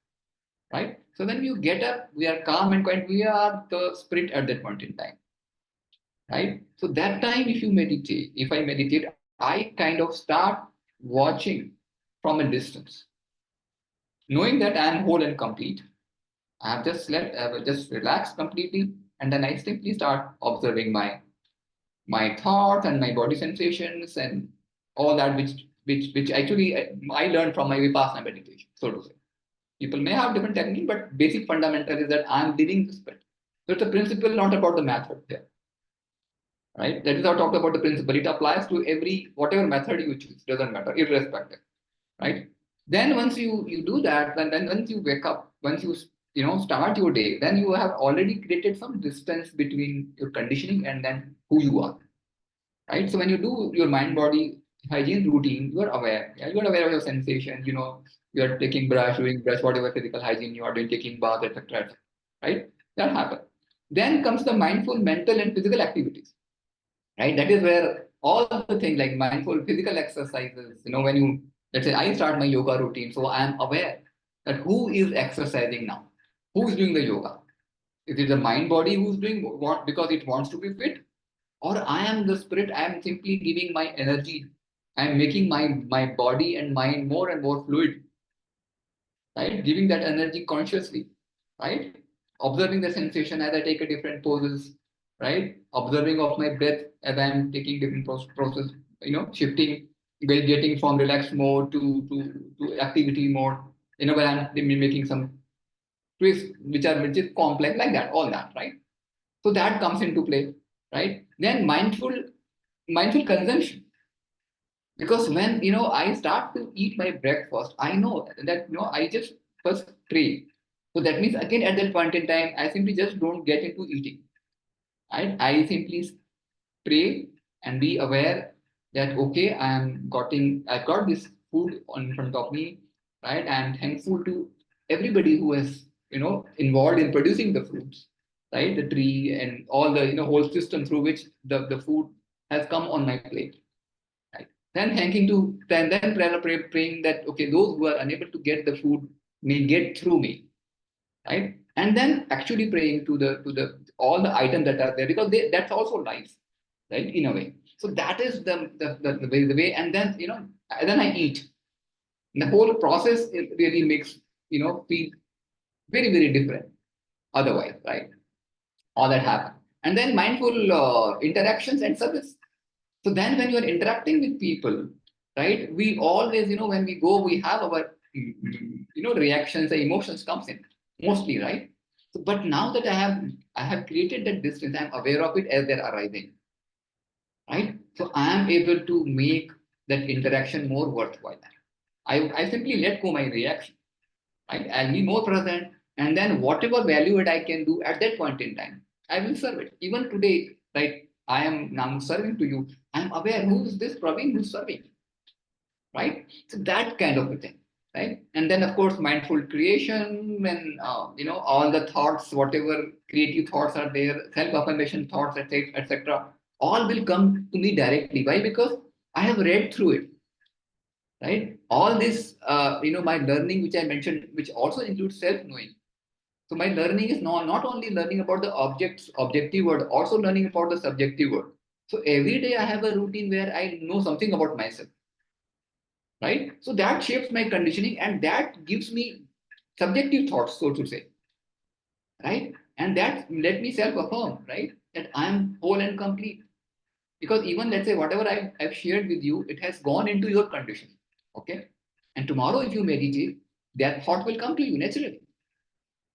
right? So when you get up, we are calm and quiet. We are the spirit at that point in time, right? So that time, if I meditate, I kind of start watching from a distance, knowing that I am whole and complete. I have just slept, I have just relaxed completely, and then I simply start observing my thoughts and my body sensations and all that, which actually I learned from my Vipassana meditation, so to say. People may have different technique, but basic fundamental is that I'm living the spirit. So it's a principle, not about the method there. Right? That is how I talked about the principle. It applies to whatever method you choose, doesn't matter, irrespective. Right? Then once you do that, then once you wake up, once you start your day, then you have already created some distance between your conditioning and then who you are. Right? So when you do your mind body hygiene routine, you are aware. Yeah, you are aware of your sensations, you are taking doing brush, whatever physical hygiene you are doing, taking bath, etc. Right? That happens. Then comes the mindful mental and physical activities. right? That is where all the things like mindful physical exercises, when you, let's say I start my yoga routine, so I am aware that who is exercising now, who is doing the yoga. Is it the mind body who's doing what because it wants to be fit, or I am the spirit? I am simply giving my energy. I am making my body and mind more and more fluid, right? Giving that energy consciously, right? Observing the sensation as I take a different poses, right? Observing of my breath as I am taking different process, shifting, getting from relaxed mode to activity mode, when I'm making some twists which is complex like that, all that, right? So that comes into play, right? Then mindful consumption. Because when I start to eat my breakfast, I know that I just first pray. So that means again at that point in time, I simply just don't get into eating. Right? I simply pray and be aware that okay, I've got this food in front of me, right? I'm thankful to everybody who has involved in producing the fruits, right? The tree and all the whole system through which the food has come on my plate. Right. Then praying that okay, those who are unable to get the food may get through me, right? And then actually praying to the all the items that are there because that's also life, right? In a way. So that is the way. And then then I eat. The whole process it really makes feel very very different. Otherwise, right? All that happen. And then mindful interactions and service. So then when you're interacting with people, right, we always, when we go, we have our, reactions, the emotions comes in mostly, right? So, but now that I have created that distance, I'm aware of it as they're arising, right? So I am able to make that interaction more worthwhile. I simply let go my reaction, right? I'll be more present. And then whatever value that I can do at that point in time, I will serve it. Even today, right? I am now serving to you. I'm aware who is this Praveen who's serving, right? So that kind of a thing, right? And then of course mindful creation when all the thoughts, whatever creative thoughts are there, self-affirmation thoughts, etc., all will come to me directly. Why? Because I have read through it, right? All this, my learning which I mentioned, which also includes self-knowing. So my learning is not only learning about the objective word, also learning about the subjective word. So every day I have a routine where I know something about myself, right? So that shapes my conditioning and that gives me subjective thoughts, so to say, right? And that let me self-affirm, right? That I'm whole and complete. Because even let's say whatever I've shared with you, it has gone into your condition, okay? And tomorrow if you meditate, that thought will come to you naturally,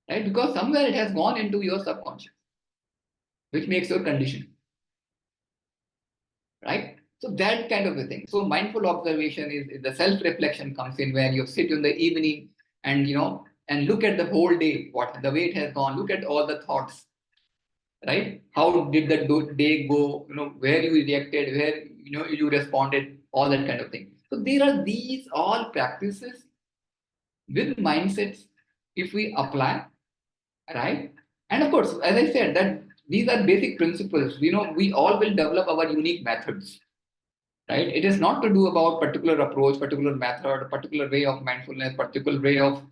right? Because somewhere it has gone into your subconscious, which makes your condition, right? So that kind of a thing. So mindful observation is the self-reflection comes in where you sit in the evening and and look at the whole day, what the way it has gone, look at all the thoughts, right? How did the day go, where you reacted, where you responded, all that kind of thing. So there are these all practices with mindsets if we apply, right? And of course, as I said, that these are basic principles. We all will develop our unique methods, right? It is not to do about particular approach, particular method, particular way of mindfulness, particular way of,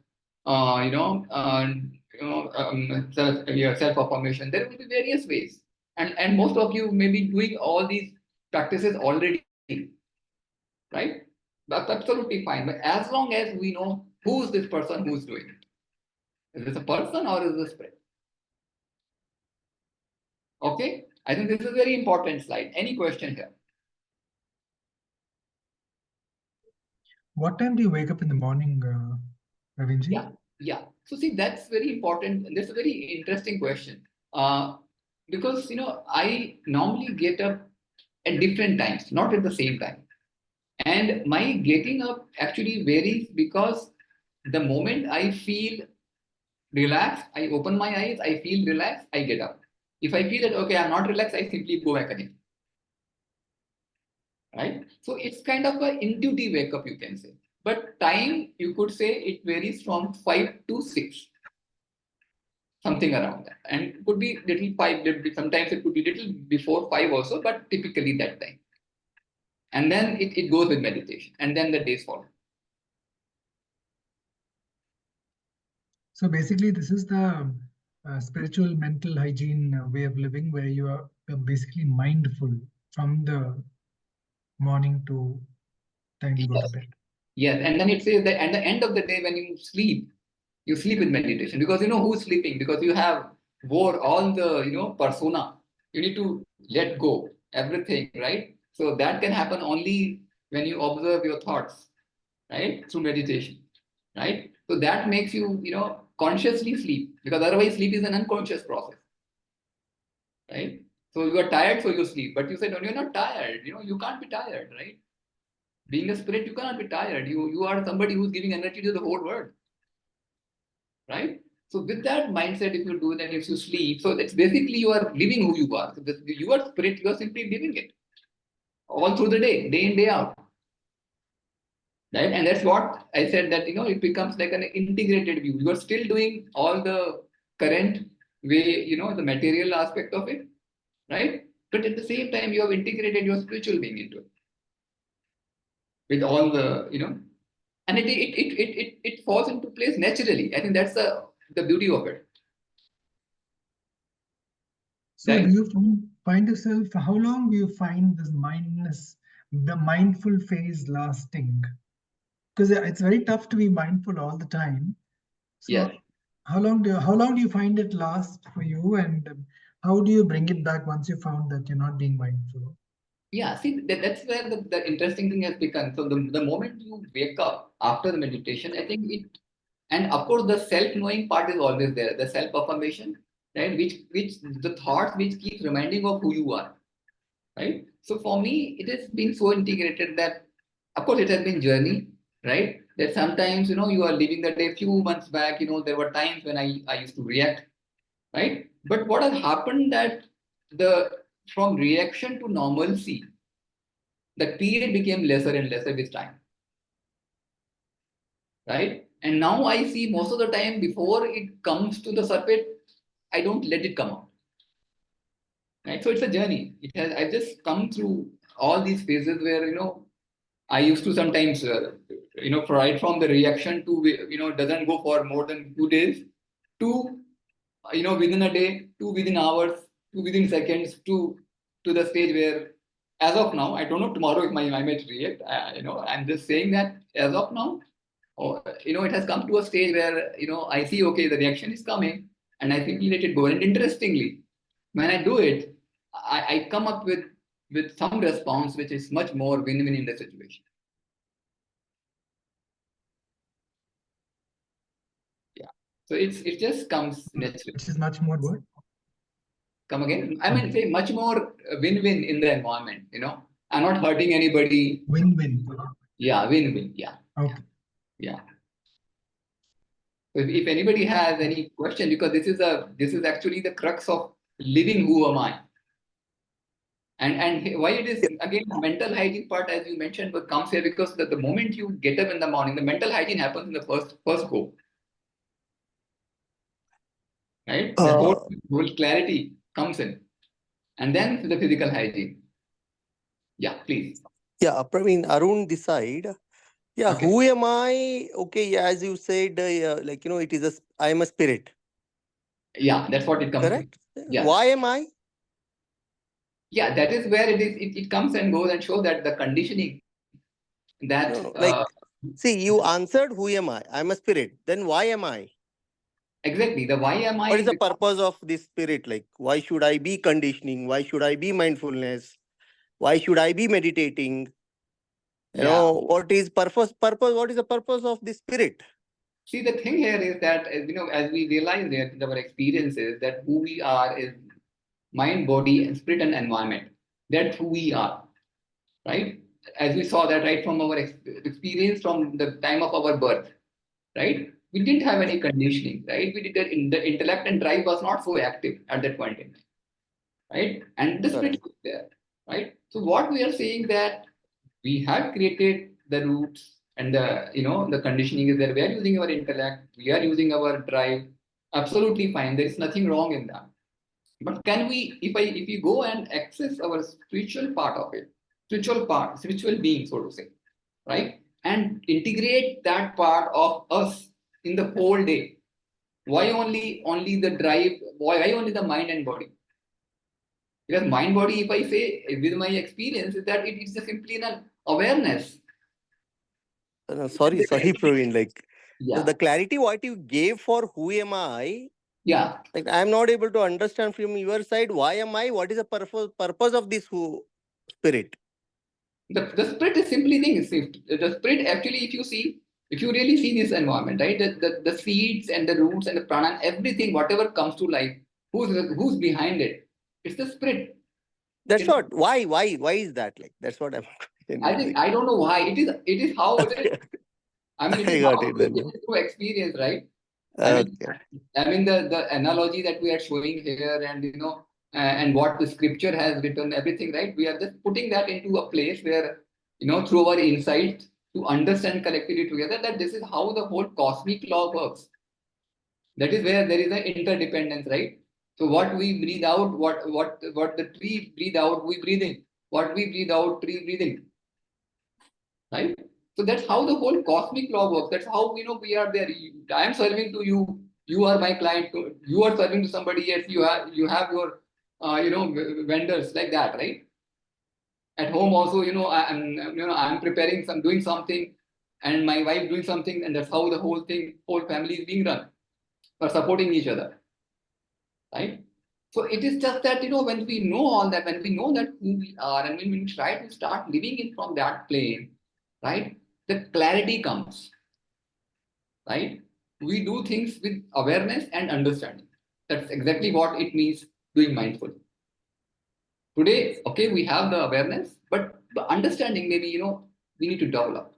self-affirmation. There will be various ways, and most of you may be doing all these practices already, right? That's absolutely fine. But as long as we know who's this person who's doing it, is this a person or is this a spirit? Okay, I think this is a very important slide. Any question here? What time do you wake up in the morning, Praveenji? Yeah. So see, that's very important. That's a very interesting question. Because I normally get up at different times, not at the same time. And my getting up actually varies because the moment I feel relaxed, I open my eyes, I feel relaxed, I get up. If I feel that okay, I'm not relaxed, I simply go back again. Right? So it's kind of an intuitive wake up, you can say. But time, you could say it varies from 5 to 6. something around that. And it could be little 5, sometimes it could be little before 5 also, but typically that time. And then it goes with meditation, and then the days follow. So basically, this is the spiritual mental hygiene way of living, where you are basically mindful from the morning to time you go to bed. Yes, and then it says that at the end of the day, when you sleep with meditation, because you know who's sleeping, because you have wore all the persona. You need to let go everything, right? So that can happen only when you observe your thoughts, right? Through meditation, right? So that makes you consciously sleep, because otherwise sleep is an unconscious process, right? So you are tired, so you sleep. But you said, no, you're not tired. You can't be tired, right? Being a spirit, you cannot be tired. You are somebody who's giving energy to the whole world, right? So with that mindset, if you do that, if you sleep, so it's basically you are living who you are. So you are spirit, you are simply living it all through the day in, day out, right? And that's what I said, that it becomes like an integrated view. You are still doing all the current way, the material aspect of it, right? But at the same time, you have integrated your spiritual being into it with all the and it falls into place naturally. I think that's the beauty of it. So do you find yourself, how long do you find this mindness, the mindful phase lasting? Because it's very tough to be mindful all the time. So yes. How long do you find it last for you, and how do you bring it back once you found that you're not being mindful? Yeah, see, that's where the interesting thing has become. So the moment you wake up after the meditation, I think and of course the self-knowing part is always there, the self-affirmation, right? Which the thoughts which keep reminding of who you are, right? So for me, it has been so integrated that, of course, it has been journey, right? That sometimes, you are living the day. Few months back, there were times when I used to react, right? But what has happened that from reaction to normalcy, the period became lesser and lesser with time, right? And now I see most of the time before it comes to the surface, I don't let it come out, right? So it's a journey. I've just come through all these phases where I used to sometimes right from the reaction to doesn't go for more than 2 days to within a day, to within hours, to within seconds, to the stage where, as of now, I don't know tomorrow if I might react. I'm just saying that as of now, it has come to a stage where I see, okay, the reaction is coming, and I simply let it go. And interestingly, when I do it, I come up with some response which is much more win-win in the situation. Yeah. So it just comes naturally. Which is much more good. Come again? I mean, say much more win-win in the environment. I'm not hurting anybody. Win-win. Yeah, win-win. Yeah. Okay. Yeah. So if anybody has any question, because this is actually the crux of living who am I. And why it is, again, the mental hygiene part, as you mentioned, comes here because the moment you get up in the morning, the mental hygiene happens in the first go. Right? The whole clarity comes in. And then the physical hygiene. Yeah, please. Yeah, Praveen, Arun this side. Yeah, Okay. who am I? Okay, as you said, I am a spirit. Yeah, that's what it comes Correct? to. Yeah. Why am I? Yeah, that is where it comes and goes and shows that the conditioning that see, you answered who am I? I'm a spirit. Then why am I? Exactly. The why am I? What is the purpose of this spirit? Like, why should I be conditioning? Why should I be mindfulness? Why should I be meditating? What is purpose? What is the purpose of this spirit? See, the thing here is that, as we realize that our experiences, that who we are is mind, body, and spirit and environment. That's who we are, right? As we saw that right from our experience from the time of our birth, right? We didn't have any conditioning, right? We did that in the intellect and drive was not so active at that point in time, right? And the spirit was there, right? So what we are saying that we have created the roots and the conditioning is that we are using our intellect, we are using our drive, Absolutely fine. There is nothing wrong in that. But can we, if we go and access our spiritual part of it, spiritual being, so to say, right? And integrate that part of us in the whole day. Why only the drive? Why only the mind and body? Because mind body, if I say with my experience, is that it's just simply an awareness. Sorry, Praveen. Like Yeah. the clarity what you gave for who am I, Yeah. like I'm not able to understand from your side why am I? What is the purpose of this who spirit? The spirit is simply things. The spirit actually, if you really see this environment, right? The seeds and the roots and the prana, everything, whatever comes to life, who's behind it? It's the spirit. That's what. Why is that? Like that's what I'm. I think I don't know why. It is how it is. I mean, it I is got how it it then. is through experience, right? Okay. I mean the analogy that we are showing here, and and what the scripture has written, everything, right? We are just putting that into a place where, through our insight to understand collectively together that this is how the whole cosmic law works. That is where there is an interdependence, right? So what we breathe out, what the tree breathe out, we breathe in. What we breathe out, tree breathe in. Right? So that's how the whole cosmic law works. That's how we are there. I am serving to you. You are my client. You are serving to somebody else. You have your vendors like that, right? At home also, I'm preparing doing something, and my wife doing something, and that's how the whole family is being run for supporting each other, right? So it is just that when we know all that, when we know that who we are, and when we try to start living it from that plane, right? The clarity comes, right? We do things with awareness and understanding. That's exactly what it means doing mindful. Today, okay, we have the awareness, but the understanding maybe we need to develop,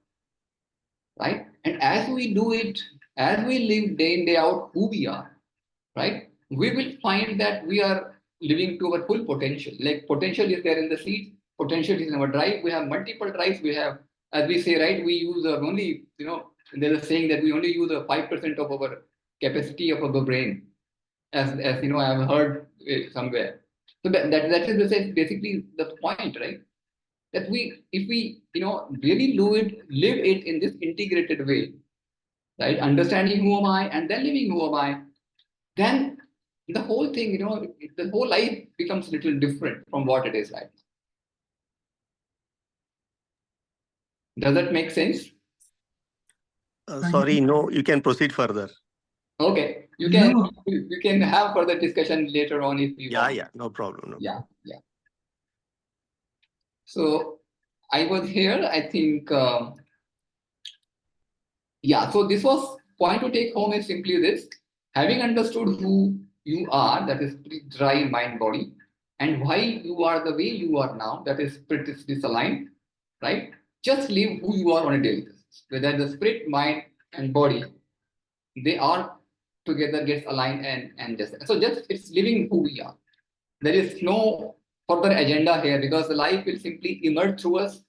right? And as we do it, as we live day in day out who we are, right? We will find that we are living to our full potential. Like potential is there in the seed, potential is in our drive. We have multiple drives. We have, as we say, right? We use only, there's a saying that we only use 5% of our capacity of our brain, as I have heard somewhere. So that is basically the point, right? That if we really live it in this integrated way, right? Understanding who am I and then living who am I, then the whole thing, the whole life becomes a little different from what it is right now. Does that make sense? Sorry, no, you can proceed further. Okay, you can have further discussion later on if you want. Yeah, no problem. Yeah. So I was here, I think, so this was point to take home is simply this: having understood who you are, that is dry mind body, and why you are the way you are now, that is spirit is disaligned, right? Just live who you are on a daily basis. Whether the spirit, mind, and body, they are together gets aligned and just it's living who we are. There is no further agenda here because the life will simply emerge through us.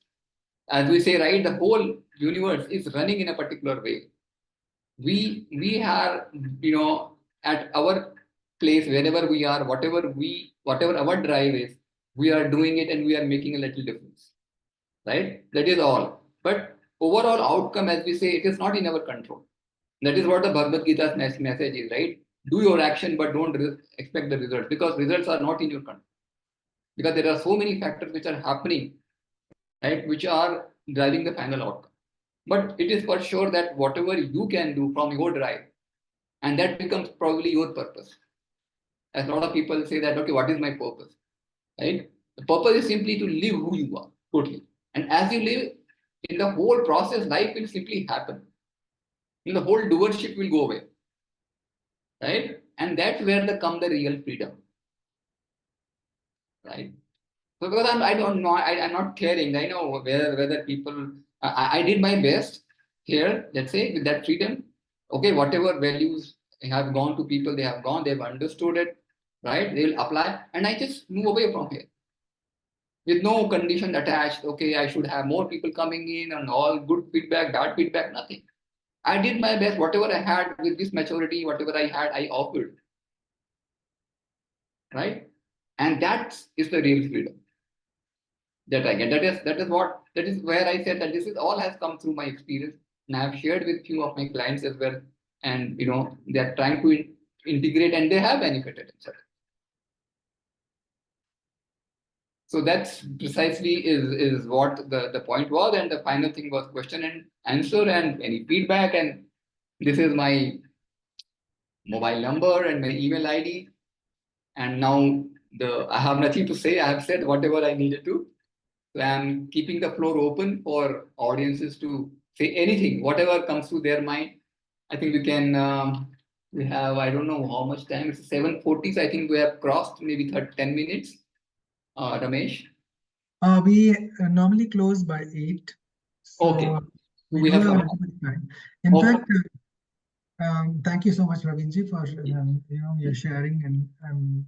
As we say, right, the whole universe is running in a particular way. We are, at our place, wherever we are, whatever our drive is, we are doing it and we are making a little difference, right? That is all. But overall outcome, as we say, it is not in our control. That is what the Bhagavad Gita's message is, right? Do your action, but don't expect the results, because results are not in your control. Because there are so many factors which are happening, right, which are driving the final outcome. But it is for sure that whatever you can do from your drive, and that becomes probably your purpose. As a lot of people say that, okay, what is my purpose? Right? The purpose is simply to live who you are, totally. And as you live, in the whole process, life will simply happen. The whole doership will go away. Right? And that's where the real freedom. Right? So because I don't know, I'm not caring. I know whether people, I did my best here, let's say, with that freedom. Okay, whatever values have gone to people, they have gone, they've understood it, right? They will apply, and I just move away from here with no condition attached. Okay, I should have more people coming in and all good feedback, bad feedback, nothing. I did my best, whatever I had with this maturity, whatever I had, I offered. Right? And that is the real freedom that I get. That is where I said that this is all has come through my experience. And I have shared with few of my clients as well. And they are trying to integrate and they have benefited. So that's precisely is what the point was. And the final thing was question and answer and any feedback. And this is my mobile number and my email ID. And now I have nothing to say. I have said whatever I needed to. So I'm keeping the floor open for audiences to say anything, whatever comes to their mind. I think we can, we have, I don't know how much time, it's 7:40, so I think we have crossed maybe 10 minutes. Ramesh? We normally close by 8. So okay. We have a some little bit of time. In fact, thank you so much, Praveenji, for your sharing. And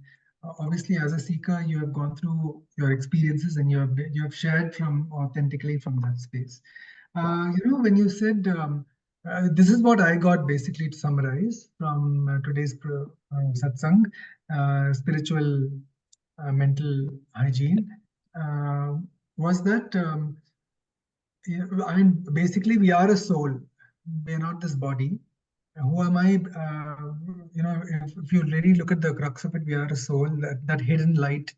obviously, as a seeker, you have gone through your experiences and you have shared from authentically from that space. When you said this is what I got basically to summarize from today's satsang, spiritual mental hygiene, was that I mean, basically, we are a soul. We are not this body. Who am I? If you really look at the crux of it, we are a soul, that hidden light,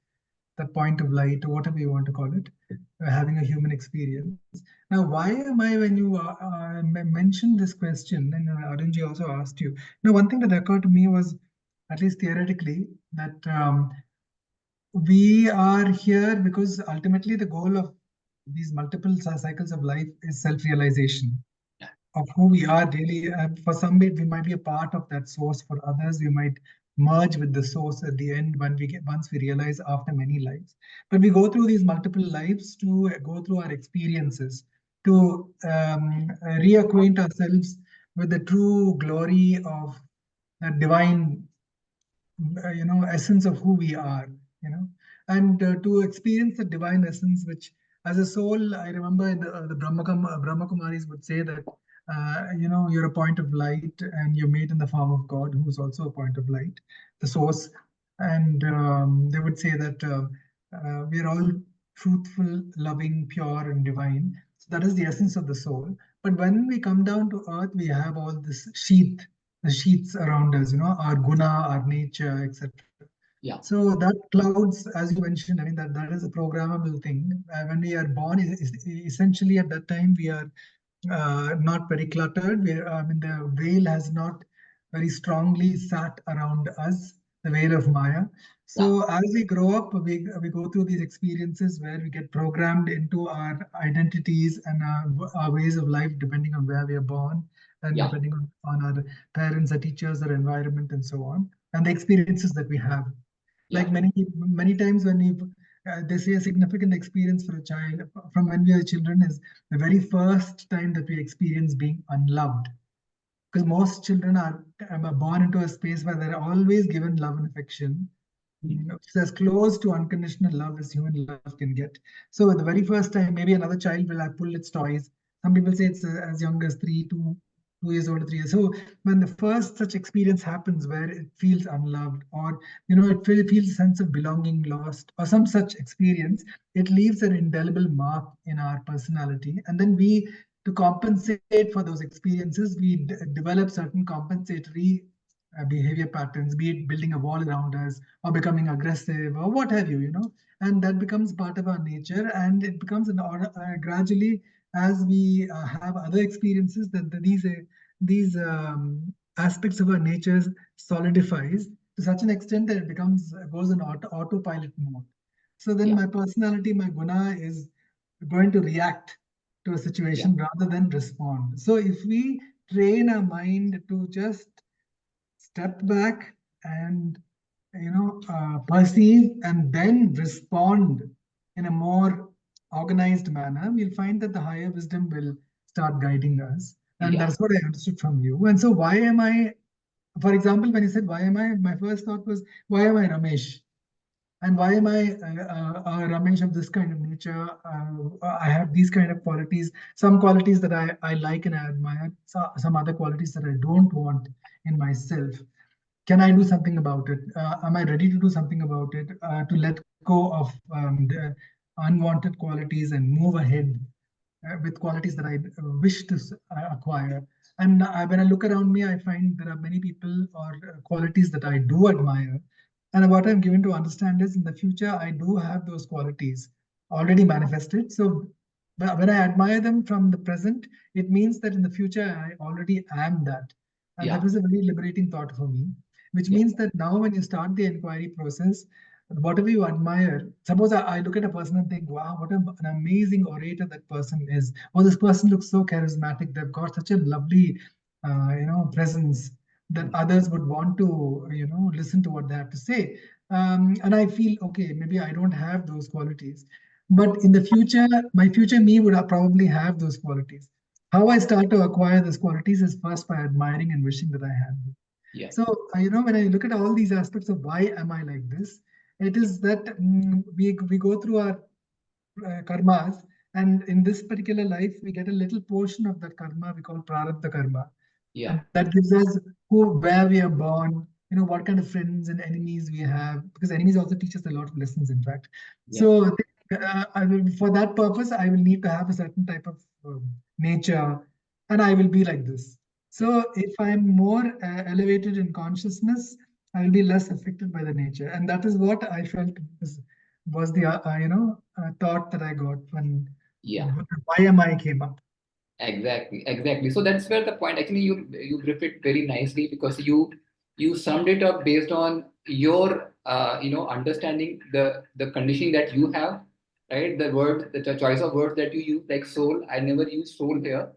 that point of light, or whatever you want to call it, having a human experience. Now, why am I, when you mentioned this question, and Arunji also asked you, one thing that occurred to me was, at least theoretically, that we are here because ultimately the goal of these multiple cycles of life is self-realization of who we are really. For some, we might be a part of that source. For others, we might merge with the source at the end once we realize after many lives. But we go through these multiple lives to go through our experiences, to reacquaint ourselves with the true glory of that divine essence of who we are, and to experience the divine essence, which as a soul, I remember the Brahma Kumaris would say that, you're a point of light and you're made in the form of God, who's also a point of light, the source. And they would say that we're all truthful, loving, pure, and divine. So that is the essence of the soul. But when we come down to earth, we have all this the sheets around us, our guna, our nature, etc. Yeah. So that clouds, as you mentioned, I mean, that is a programmable thing. When we are born, essentially at that time, we are not very cluttered. I mean, the veil has not very strongly sat around us, the veil of Maya. So as we grow up, we go through these experiences where we get programmed into our identities and our ways of life, depending on where we are born and depending on our parents, our teachers, our environment, and so on, and the experiences that we have. Like many times when they say a significant experience for a child from when we are children is the very first time that we experience being unloved. Because most children are born into a space where they're always given love and affection. It's as close to unconditional love as human love can get. So the very first time, maybe another child will have pulled its toys. Some people say it's as young as 2 years old, 3 years. So when the first such experience happens where it feels unloved, or it feels a sense of belonging lost, or some such experience, it leaves an indelible mark in our personality. And then to compensate for those experiences, we develop certain compensatory behavior patterns, be it building a wall around us or becoming aggressive or what have you, and that becomes part of our nature. And it becomes an order gradually, as we have other experiences, that these aspects of our nature solidifies to such an extent that it goes in autopilot mode. So then my personality, my guna, is going to react to a situation rather than respond. So if we train our mind to just step back and perceive and then respond in a more organized manner, we'll find that the higher wisdom will start guiding us. And that's what I understood from you. And so why am I, for example, when you said, why am I, my first thought was, why am I Ramesh? And why am I Ramesh of this kind of nature? I have these kind of qualities, some qualities that I like and I admire, some other qualities that I don't want in myself. Can I do something about it? Am I ready to do something about it? To let go of the unwanted qualities and move ahead with qualities that I wish to acquire. And when I look around me, I find there are many people or qualities that I do admire. And what I'm given to understand is in the future, I do have those qualities already manifested. So when I admire them from the present, it means that in the future, I already am that. And that was a very liberating thought for me, which means that now when you start the inquiry process, whatever you admire, suppose I look at a person and think, wow, what an amazing orator that person is. Or this person looks so charismatic. They've got such a lovely, presence that others would want to, listen to what they have to say. And I feel, okay, maybe I don't have those qualities. But in the future, my future me would probably have those qualities. How I start to acquire those qualities is first by admiring and wishing that I had them. So, when I look at all these aspects of why am I like this, it is that we go through our karmas, and in this particular life, we get a little portion of that karma we call prarabdha karma. And that gives us where we are born, what kind of friends and enemies we have, because enemies also teach us a lot of lessons, in fact. So, I think, for that purpose, I will need to have a certain type of nature, and I will be like this. So if I'm more elevated in consciousness, I will be less affected by the nature, and that is what I felt was the thought that I got when why am I came up. Exactly. So that's where the point. Actually, you briefed it very nicely because you summed it up based on your understanding the conditioning that you have, right? The choice of words that you use, like soul. I never use soul here,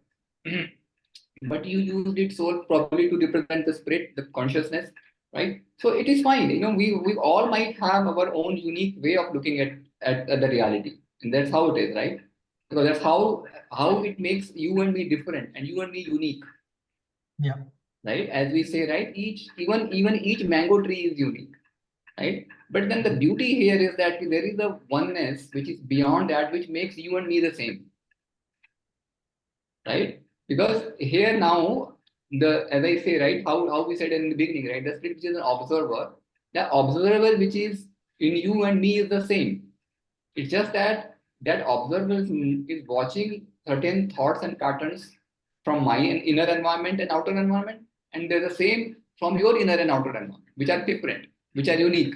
but you used it soul probably to represent the spirit, the consciousness, right? So it is fine. We all might have our own unique way of looking at the reality, and that's how it is, right? Because that's how it makes you and me different and you and me unique. Yeah. Right? As we say, right? Even each mango tree is unique, right? But then the beauty here is that there is a oneness which is beyond that, which makes you and me the same. Right? Because here now, as I say, right, how we said in the beginning, right? The spirit which is an observer, the observer which is in you and me is the same. It's just that observer is watching certain thoughts and patterns from my inner environment and outer environment, and they're the same from your inner and outer environment, which are different, which are unique,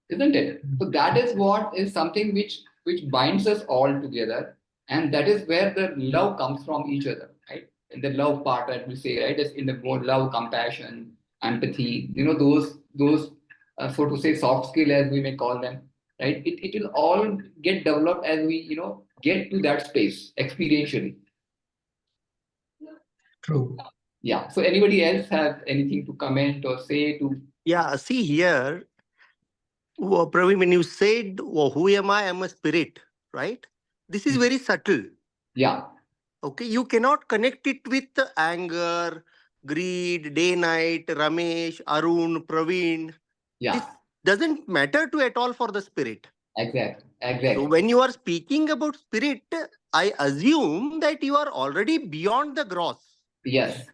isn't it? So that is what is something which binds us all together, and that is where the love comes from each other, right? And the love part that we say, right, is in the more love, compassion, empathy, those so to say soft skill as we may call them, right? It will all get developed as we get to that space experientially. True. Yeah. So anybody else have anything to comment or say to? Yeah. See here, Praveen, when you said, "Who am I? I'm a spirit," right? This is very subtle. Yeah. Okay, you cannot connect it with anger, greed, day, night, Ramesh, Arun, Praveen. Yeah. This doesn't matter to at all for the spirit. Exactly. So when you are speaking about spirit, I assume that you are already beyond the gross. Yes.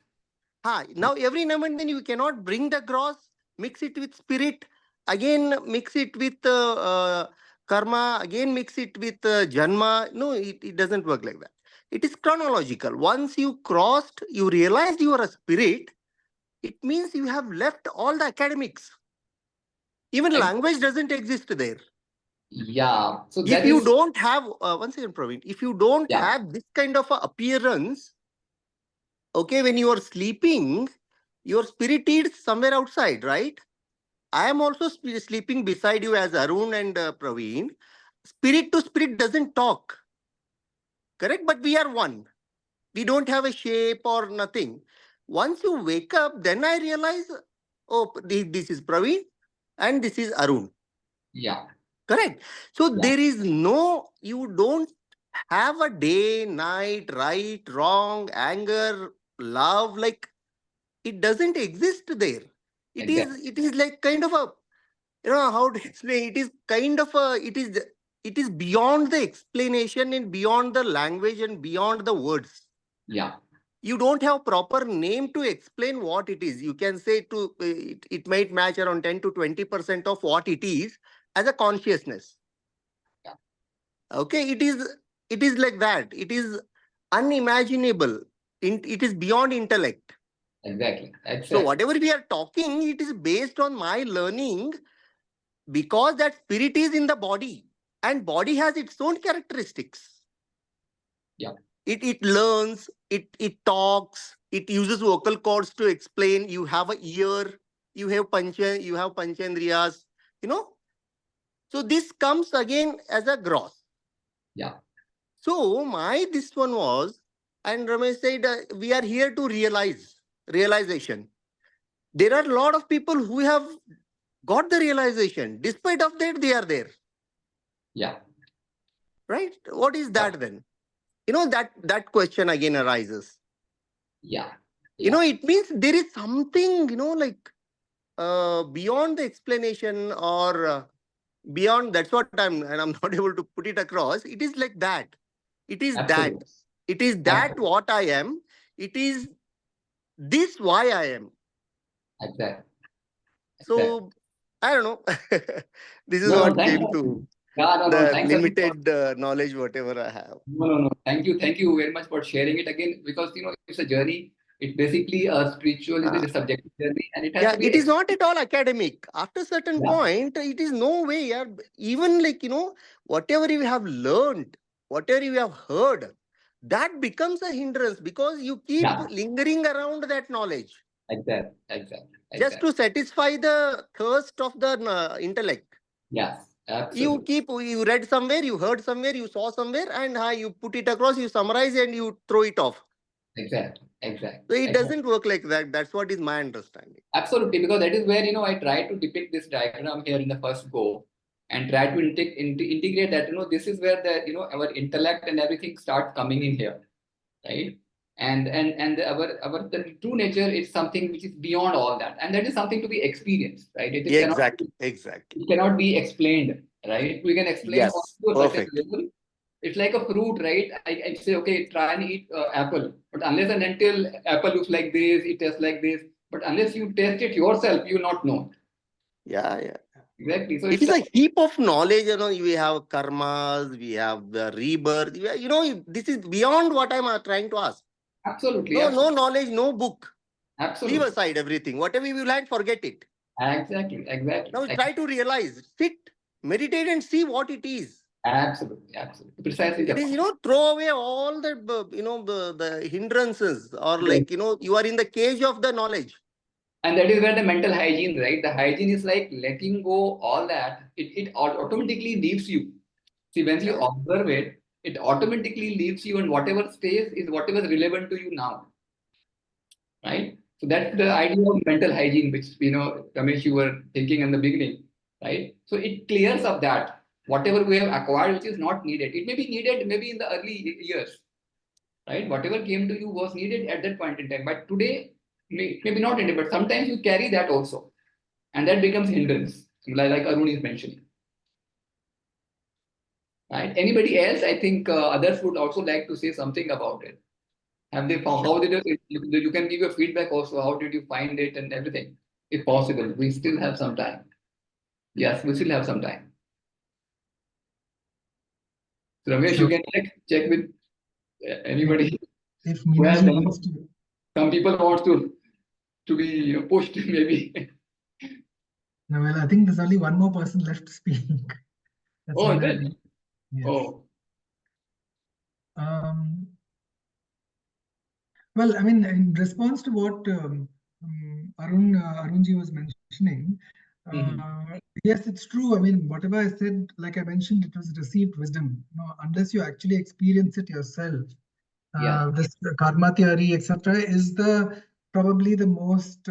Now every now and then you cannot bring the gross, mix it with spirit, again mix it with karma, again mix it with janma. No, it doesn't work like that. It is chronological. Once you crossed, you realized you are a spirit, it means you have left all the academics. Even language doesn't exist there. Yeah. So if you don't have, one second, Praveen, if you don't have this kind of a appearance, okay, when you are sleeping, your spirit is somewhere outside, right? I am also sleeping beside you as Arun and Praveen. Spirit to spirit doesn't talk. Correct? But we are one. We don't have a shape or nothing. Once you wake up, then I realize, oh, this is Praveen and this is Arun. Yeah. Correct? So there is you don't have a day, night, right, wrong, anger, love, like it doesn't exist there. It is like kind of a how to explain? It is kind of it is beyond the explanation and beyond the language and beyond the words. Yeah. You don't have proper name to explain what it is. You can say it might match around 10 to 20% of what it is as a consciousness. Yeah. Okay, it is like that. It is unimaginable. It is beyond intellect. Exactly. So whatever we are talking, it is based on my learning, because that spirit is in the body and body has its own characteristics. Yeah. It learns, it talks, it uses vocal cords to explain. You have a ear, you have panchendriyas, So this comes again as a gross. Yeah. So this one was, and Ramesh said, we are here to realization. There are a lot of people who have got the realization. Despite of that, they are there. Yeah. Right? What is that then? That question again arises. Yeah. It means there is something, like beyond the explanation or beyond. That's what I'm not able to put it across. It is like that. It is Absolutely. that. It is that Absolutely. what I am. It is this why I am. Exactly. So, I don't know. This is No, what thank came you. to No, the thanks limited knowledge, whatever I have. No. Thank you very much for sharing it again, because it's a journey. It's basically a spiritual, it is a subjective journey, and it has Yeah, to be. it is not at all academic. After a certain Yeah. point, it is no way. Yeah, even like whatever you have learned, whatever you have heard, that becomes a hindrance because you keep lingering around that knowledge. Exactly. Just to satisfy the thirst of the intellect. Yes, absolutely. You read somewhere, you heard somewhere, you saw somewhere, and you put it across, you summarize, and you throw it off. Exactly. So it doesn't work like that. That's what is my understanding. Absolutely, because that is where I try to depict this diagram here in the first go, and try to integrate that. This is where the our intellect and everything starts coming in here, right? And the true nature is something which is beyond all that, and that is something to be experienced, right? It Exactly. It cannot be explained, right? We can explain Yes, to a certain perfect. level. It's like a fruit, right? I say, okay, try and eat apple, but unless and until apple looks like this, it tastes like this, but unless you taste it yourself, you will not know. Yeah. Exactly. So it is a heap of knowledge. We have karmas, we have the rebirth. This is beyond what I'm trying to ask. Absolutely. No knowledge, no book. Absolutely. Leave aside everything. Whatever you learned, forget it. Exactly. Now try to realize, sit, meditate, and see what it is. Absolutely. Precisely. It is, throw away all the, the hindrances, or like, you are in the cage of the knowledge. And that is where the mental hygiene, right? The hygiene is like letting go all that. It automatically leaves you. See, when you observe it, it automatically leaves you, and whatever stays is whatever is relevant to you now. Right? So that's the idea of mental hygiene, which, Ramesh, you were thinking in the beginning, right? So it clears up that whatever we have acquired, which is not needed. It may be needed maybe in the early years, right? Whatever came to you was needed at that point in time. But today, maybe not needed, but sometimes you carry that also. And that becomes hindrance, like Arun is mentioning. Right? Anybody else? I think others would also like to say something about it. Have they found, how did you can give your feedback also, how did you find it and everything, if possible. We still have some time. Yes, we still have some time. So Ramesh, you can check with anybody. If Meenaji wants to. Some people want to be pushed, maybe. No, well, I think there's only one more person left to speak. That's then. Yes. Oh. Well, I mean, in response to what Arunji was mentioning, yes, it's true. I mean, whatever I said, like I mentioned, it was received wisdom. Unless you actually experience it yourself, this karma theory, etc., is probably the most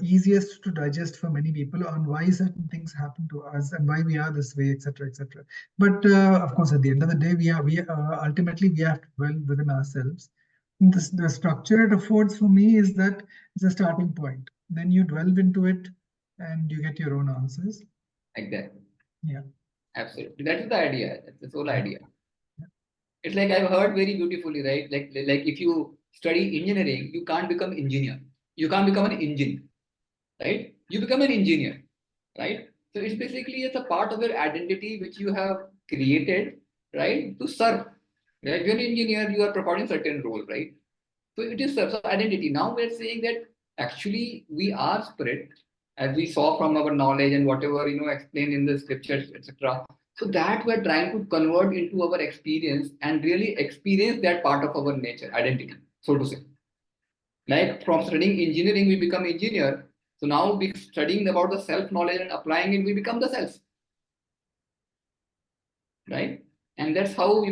easiest to digest for many people on why certain things happen to us and why we are this way, etc., etc. But of course, at the end of the day, we ultimately we have to dwell within ourselves. The structure it affords for me is that it's a starting point. Then you delve into it, and you get your own answers. Exactly. Yeah. Absolutely. That is the idea. That's the whole idea. It's like I've heard very beautifully, right? Like if you study engineering, you can't become engineer. You can't become an engineer, right? You become an engineer, right? So it's a part of your identity which you have created, right? To serve. Right? If you're an engineer, you are performing certain role, right? So it is serves identity. Now we're saying that actually we are spirit, as we saw from our knowledge and whatever explained in the scriptures, etc. So that we're trying to convert into our experience and really experience that part of our nature, identity, so to say. Like from studying engineering, we become engineer. So now we studying about the self-knowledge and applying it, we become the self. Right? And that's how we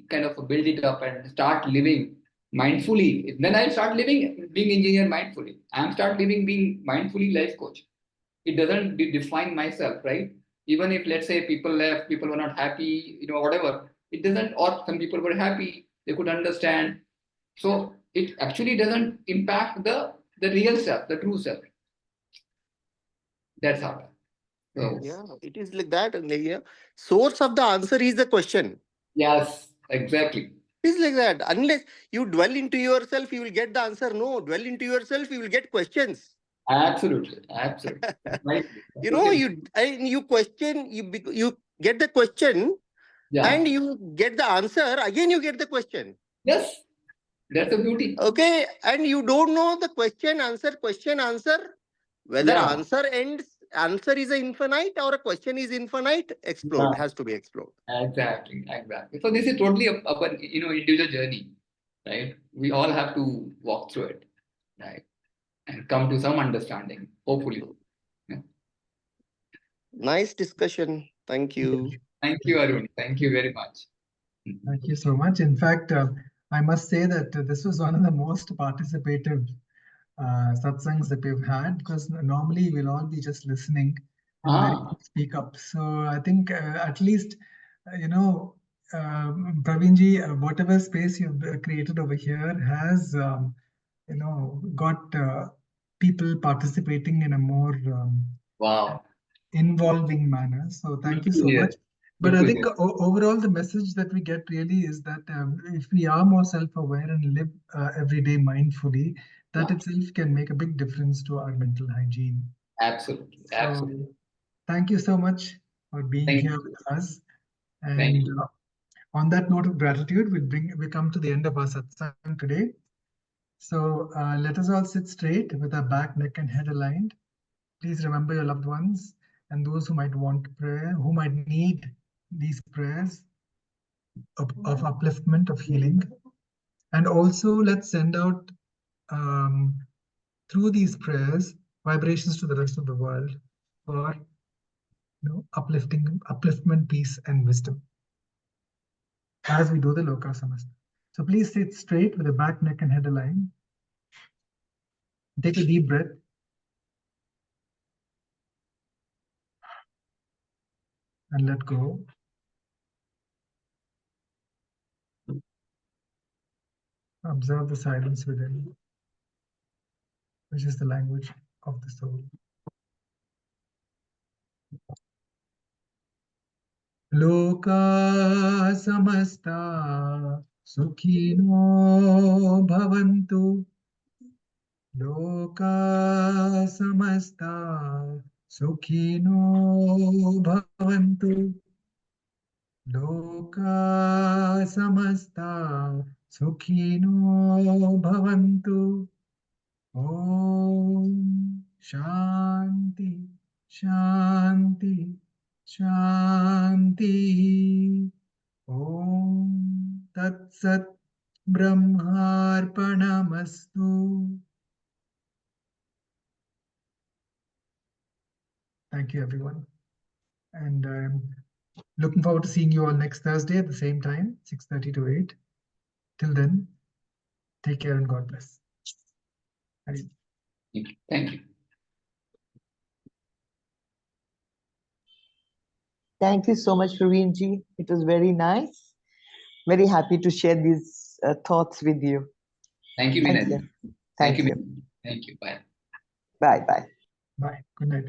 kind of build it up and start living mindfully. Then I start living being engineer mindfully. I start living being mindfully life coach. It doesn't define myself, right? Even if let's say people left, people were not happy, whatever, it doesn't, or some people were happy, they could understand. So it actually doesn't impact the real self, the true self. That's how. So, Yeah, it is like that. And source of the answer is the question. Yes, exactly. It is like that. Unless you dwell into yourself, you will get the answer. No, dwell into yourself, you will get questions. Absolutely. Right. You question, you get the question, and you get the answer. Again, you get the question. Yes, that's the beauty. Okay, and you don't know the question, answer. Whether answer is infinite or a question is infinite, explored, has to be explored. Exactly. So this is totally our individual journey, right? We all have to walk through it, right, and come to some understanding. Hopefully. Yeah. Nice discussion. Thank you. Thank you, Arun. Thank you very much. Thank you so much. In fact, I must say that this was one of the most participative satsangs that we've had, because normally we'll all be just listening and very few speak up. So I think at least, Praveenji, whatever space you've created over here has, got people participating in a more involving manner. So thank you so much. But I think overall the message that we get really is that if we are more self-aware and live every day mindfully, that itself can make a big difference to our mental hygiene. Absolutely. So thank you so much for being here with us. And on that note of gratitude, we come to the end of our satsang today. So let us all sit straight with our back, neck, and head aligned. Please remember your loved ones and those who might want prayer, who might need these prayers of upliftment, of healing. And also let's send out through these prayers vibrations to the rest of the world for upliftment, peace, and wisdom as we do the Loka Samasta. So please sit straight with the back, neck, and head aligned. Take a deep breath. And let go. Observe the silence within, which is the language of the soul. Loka samasta sukhino bhavantu. Loka samasta sukhino bhavantu. Loka samasta sukhino bhavantu. Om Shanti Shanti Shanti. Om Tat Sat Brahmarpanamastu. Thank you, everyone. And I'm looking forward to seeing you all next Thursday at the same time, 6:30 to 8. Till then, take care and God bless. Thank you. Thank you so much, Praveenji. It was very nice. Very happy to share these thoughts with you. Thank you, Vinay. Thank you. Thank you. Bye. Bye. Bye. Good night.